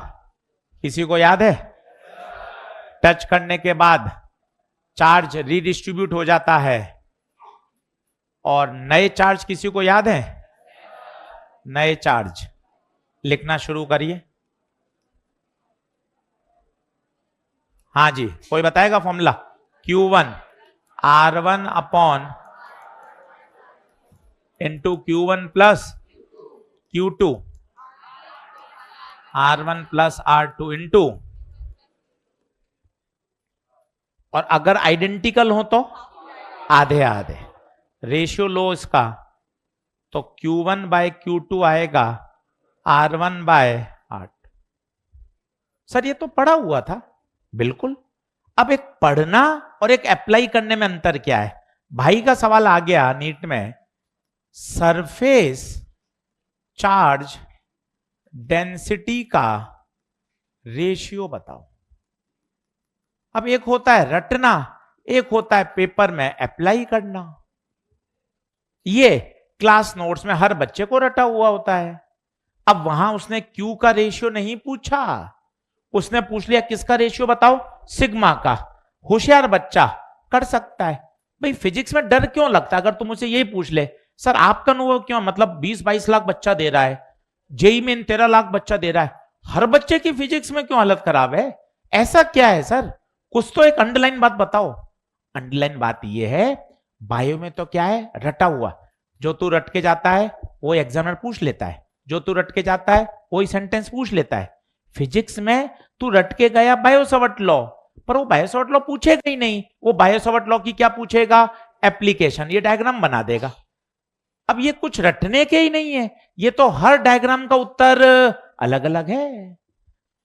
किसी को याद है? टच करने के बाद चार्ज रीडिस्ट्रीब्यूट हो जाता है, और नए चार्ज किसी को याद है? नए चार्ज लिखना शुरू करिए। हाँ जी, कोई बताएगा formula? Q1 R1 upon into Q1 plus Q2 R1 plus R2 into, और अगर आइडेंटिकल हो तो आधे आधे। रेशियो लो इसका, तो Q1 बाय Q2 आएगा R1 बाय 8। सर ये तो पढ़ा हुआ था, बिल्कुल। अब एक पढ़ना और एक अप्लाई करने में अंतर क्या है? भाई का सवाल आ गया नीट में, सरफेस चार्ज डेंसिटी का रेशियो बताओ। अब एक होता है रटना, एक होता है पेपर में अप्लाई करना। ये क्लास नोट्स में हर बच्चे को रटा हुआ होता है। अब वहां उसने क्यू का रेशियो नहीं पूछा, उसने पूछ लिया किसका रेशियो बताओ? सिग्मा का। होशियार बच्चा कर सकता है। भाई फिजिक्स में डर क्यों लगता है? अगर तुम मुझसे यही पूछ ले सर आपका अनुभव क्यों, मतलब 20-22 लाख बच्चा दे रहा है, जेई में 13 लाख बच्चा दे रहा है, हर बच्चे की फिजिक्स में क्यों हालत खराब है? ऐसा क्या है सर? कुछ तो एक अंडरलाइन बात बताओ। अंडरलाइन बात यह है, बायो में तो क्या है, रटा हुआ, जो तू रट के जाता है वो एग्जामिनर पूछ लेता है, जो तू रट के जाता है वही सेंटेंस पूछ लेता है। फिजिक्स में तू रट के गया बायो-सवर्ट लॉ, पर वो बायो-सवर्ट लॉ पूछेगा ही नहीं, वो बायो-सवर्ट लॉ की क्या पूछेगा, एप्लीकेशन, ये डायग्राम बना देगा। अब ये कुछ रटने के ही नहीं है, ये तो हर डायग्राम का उत्तर अलग अलग है।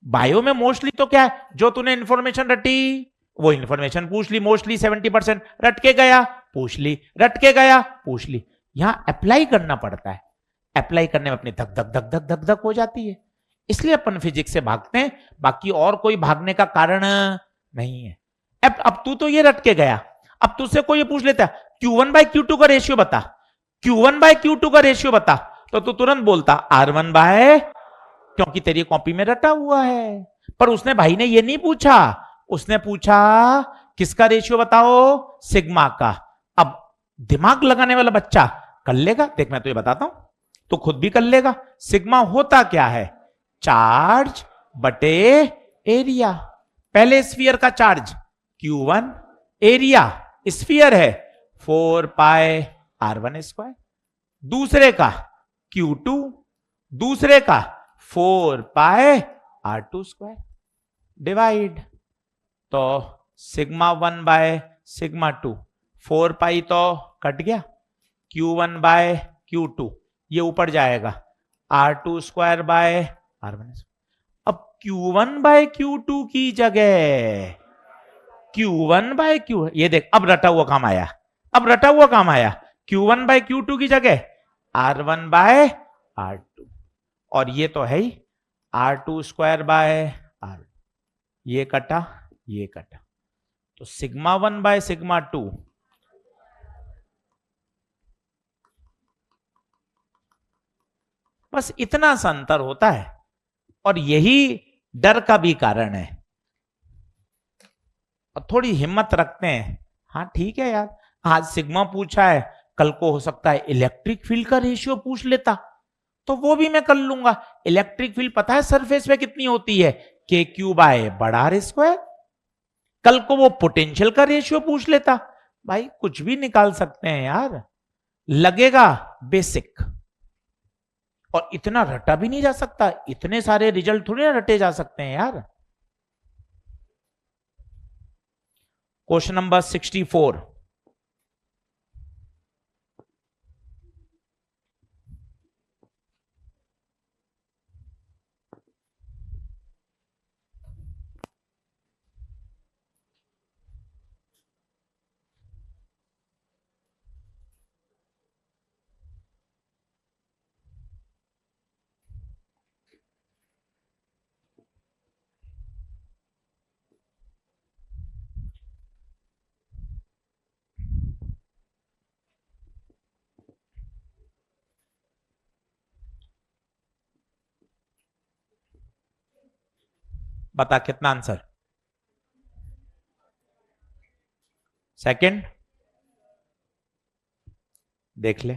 बायो में मोस्टली तो क्या है, जो तूने इंफॉर्मेशन रटी वो इंफॉर्मेशन पूछ ली, मोस्टली 70% रट के गया पूछ ली, रट के गया पूछ ली। यहां अप्लाई करना पड़ता है, अप्लाई करने में अपनी धक धक धक धक धक धक हो जाती है, इसलिए अपन फिजिक्स से भागते हैं, बाकी और कोई भागने का कारण नहीं है। अब तू तो ये रट के गया, अब तुझसे कोई ये पूछ लेता है Q1/Q2 का रेशियो बता, Q1/Q2 का रेशियो बता, तो तू तुरंत बोलता R1 बाय, क्योंकि तेरी कॉपी में रटा हुआ है। पर उसने भाई ने ये नहीं पूछा, उसने पूछा किसका रेशियो बताओ, सिग्मा का। अब दिमाग लगाने वाला बच्चा कर लेगा, देख मैं तुझे बताता हूं, तो खुद भी कर लेगा। सिग्मा होता क्या है, चार्ज बटे एरिया। पहले स्फीयर का चार्ज Q1, एरिया स्फीयर है 4πr1², दूसरे का Q2, दूसरे का 4πr2², डिवाइड, तो σ1/σ2, 4π तो कट गया, Q1/Q2 ये ऊपर जाएगा, R2²/R1²। अब Q1/Q2 की जगह Q1/Q, ये देख अब रटा हुआ काम आया, अब रटा हुआ काम आया, Q1/Q2 की जगह R1/R2, और ये तो है ही R2²/R, ये कटा ये कटा, तो σ1/σ2 बस इतना सा अंतर होता है, और यही डर का भी कारण है। और थोड़ी हिम्मत रखते हैं, हाँ ठीक है यार, आज सिग्मा पूछा है, कल को हो सकता है इलेक्ट्रिक फील्ड का रेशियो पूछ लेता, तो वो भी मैं कर लूंगा। इलेक्ट्रिक फील्ड पता है सरफेस पे कितनी होती है, KQ/r²। कल को वो पोटेंशियल का रेशियो पूछ लेता, भाई कुछ भी निकाल सकते हैं यार, लगेगा बेसिक। और इतना रटा भी नहीं जा सकता, इतने सारे रिजल्ट थोड़ी ना रटे जा सकते हैं यार। क्वेश्चन नंबर 64, बता कितना आंसर, सेकंड, देख ले।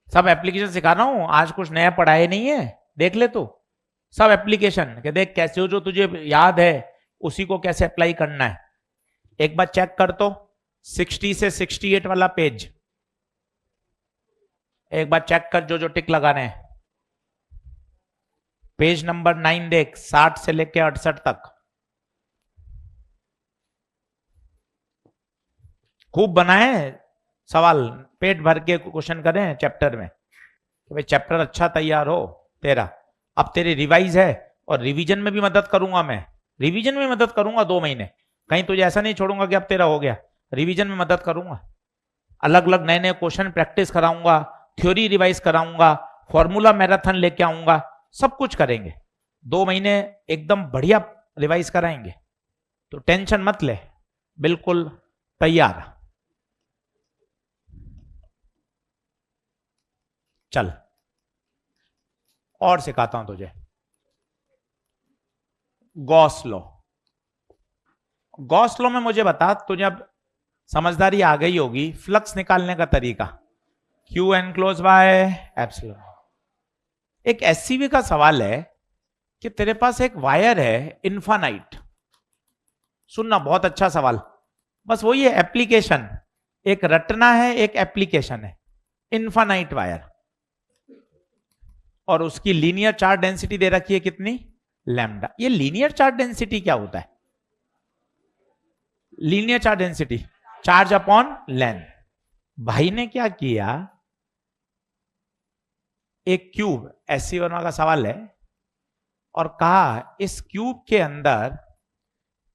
सब एप्लीकेशन सिखा रहा हूं, आज कुछ नया पढ़ाए नहीं है, देख ले तू सब एप्लीकेशन के, देख कैसे जो तुझे याद है उसी को कैसे अप्लाई करना है। एक बार चेक कर तो 60 से 68 वाला पेज, एक बार चेक कर, जो जो टिक लगाने हैं। पेज नंबर 9 देख, 60 से लेके 68 तक, खूब बनाए सवाल, पेट भर के क्वेश्चन करें चैप्टर में, तो भाई चैप्टर अच्छा तैयार हो तेरा। अब तेरे रिवाइज है, और रिवीजन में भी मदद करूंगा मैं, रिवीजन में मदद करूंगा 2 महीने, कहीं तुझे ऐसा नहीं छोड़ूंगा कि अब तेरा हो गया, रिवीजन में मदद करूंगा, अलग अलग नए नए क्वेश्चन प्रैक्टिस कराऊंगा, थ्योरी रिवाइज कराऊंगा, फॉर्मूला मैराथन लेके आऊंगा, सब कुछ करेंगे। 2 महीने एकदम बढ़िया रिवाइज कराएंगे, तो टेंशन मत ले, बिल्कुल तैयार। चल और सिखाता हूं तुझे, गॉस लॉ। गॉस लॉ में मुझे बता, तुझे अब समझदारी आ गई होगी, फ्लक्स निकालने का तरीका क्यू एनक्लोज बाय एप्सिलॉन। एक एससीवी का सवाल है कि तेरे पास एक वायर है इन्फानाइट, सुनना बहुत अच्छा सवाल, बस वही है एप्लीकेशन, एक रटना है एक एप्लीकेशन है, इन्फानाइट वायर, और उसकी लीनियर चार्ज डेंसिटी दे रखी है कितनी, लैम्डा। ये लीनियर चार्ज डेंसिटी क्या होता है? Linear charge density charge upon length. भाई ने क्या किया, एक क्यूब एससी वर्मा का सवाल है, और कहा इस क्यूब के अंदर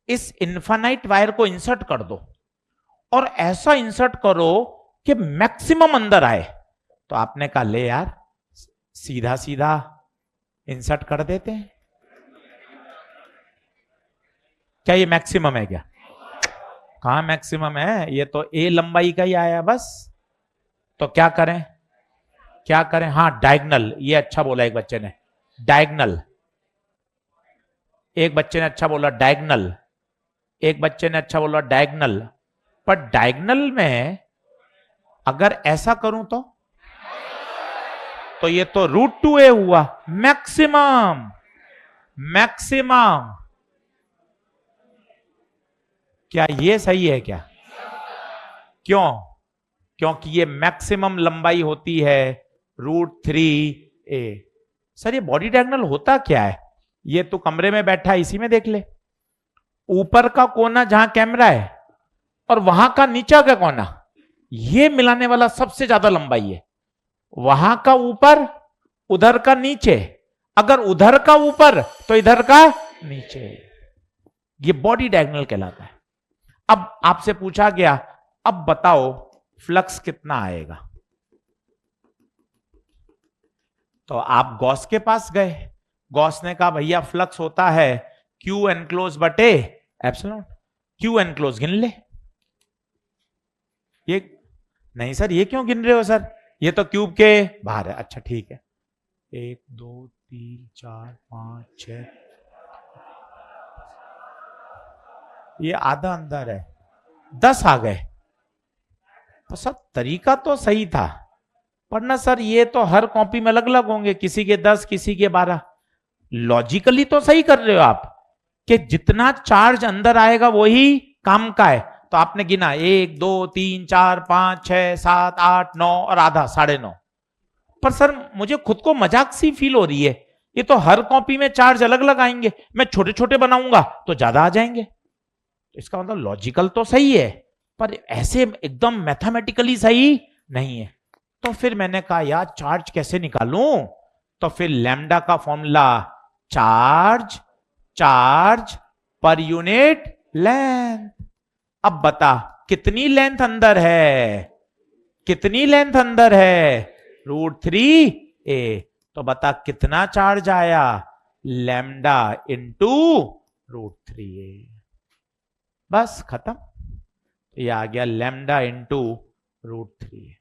इस इन्फानाइट वायर को इंसर्ट कर दो, और ऐसा इंसर्ट करो कि मैक्सिमम अंदर आए। तो आपने कहा ले यार सीधा सीधा इंसर्ट कर देते हैं, क्या ये मैक्सिमम है क्या? कहां मैक्सिमम है, ये तो ए लंबाई का ही आया बस। तो क्या करें, क्या करें? हाँ डायगनल, ये अच्छा बोला एक बच्चे ने, डायगनल, एक बच्चे ने अच्छा बोला डायगनल, एक बच्चे ने अच्छा बोला डायगनल। पर डायगनल में अगर ऐसा करूं तो ये तो √2a हुआ, मैक्सिमम, मैक्सिमम। क्या ये सही है क्या? क्यों? क्योंकि ये मैक्सिमम लंबाई होती है √3a। सर ये बॉडी डायगोनल होता क्या है? ये तो कमरे में बैठा है, इसी में देख ले, ऊपर का कोना जहां कैमरा है और वहां का नीचा का कोना, ये मिलाने वाला सबसे ज्यादा लंबाई है। वहां का ऊपर, उधर का नीचे, अगर उधर का ऊपर तो इधर का नीचे, ये बॉडी डायगोनल कहलाता है। अब आपसे पूछा गया अब बताओ फ्लक्स कितना आएगा, तो आप गॉस के पास गए, गॉस ने कहा भैया फ्लक्स होता है क्यू एनक्लोज बटे एप्सिलॉन, क्यू एनक्लोज गिन ले। ये नहीं सर, ये क्यों गिन रहे हो सर, ये तो क्यूब के बाहर है। अच्छा ठीक है, 1 2 3 4 5 6, ये आधा अंदर है, 10 आ गए। तो सर तरीका तो सही था, पर ना सर ये तो हर कॉपी में अलग अलग होंगे, किसी के 10 किसी के 12। लॉजिकली तो सही कर रहे हो आप कि जितना चार्ज अंदर आएगा वही काम का है। तो आपने गिना 1 2 3 4 5 6 7 8 9 और आधा 9.5। पर सर मुझे खुद को मजाक सी फील हो रही है, ये तो हर कॉपी में चार्ज अलग अलग आएंगे, मैं छोटे छोटे बनाऊंगा तो ज्यादा आ जाएंगे। तो इसका मतलब लॉजिकल तो सही है, पर ऐसे एकदम मैथमेटिकली सही नहीं है। तो फिर मैंने कहा यार चार्ज कैसे निकालूं, तो फिर लैम्डा का formula, charge charge per unit length. अब बता कितनी लेंथ अंदर है, कितनी लेंथ अंदर है, √3a। तो बता कितना चार्ज आया, लैम्डा इंटू √3a, बस खत्म। ये आ गया लैम्डा इंटू √3a।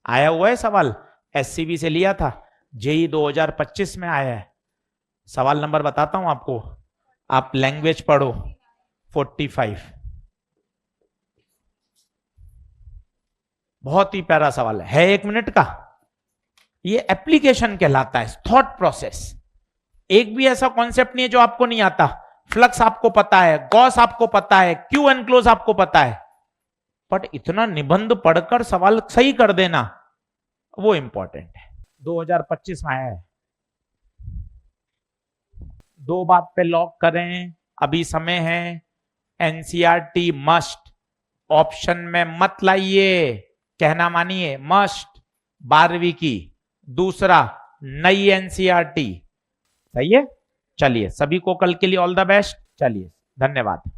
आया हुआ है सवाल, एससीबी से लिया था, जेई 2025 में आया है। सवाल नंबर बताता हूं आपको, आप लैंग्वेज पढ़ो, 45। बहुत ही प्यारा सवाल है 1 मिनट का। ये एप्लीकेशन कहलाता है, थॉट प्रोसेस। एक भी ऐसा कॉन्सेप्ट नहीं है जो आपको नहीं आता। फ्लक्स आपको पता है, गॉस आपको पता है, क्यू एनक्लोज आपको पता है, बट इतना निबंध पढ़कर सवाल सही कर देना वो इंपॉर्टेंट है। 2025 में आया है, 2 बात पे लॉक करें, अभी समय है। एनसीईआरटी मस्ट, ऑप्शन में मत लाइए, कहना मानिए, मस्ट 12वीं की। दूसरा नई एनसीईआरटी, सही है। चलिए सभी को कल के लिए ऑल द बेस्ट, चलिए धन्यवाद।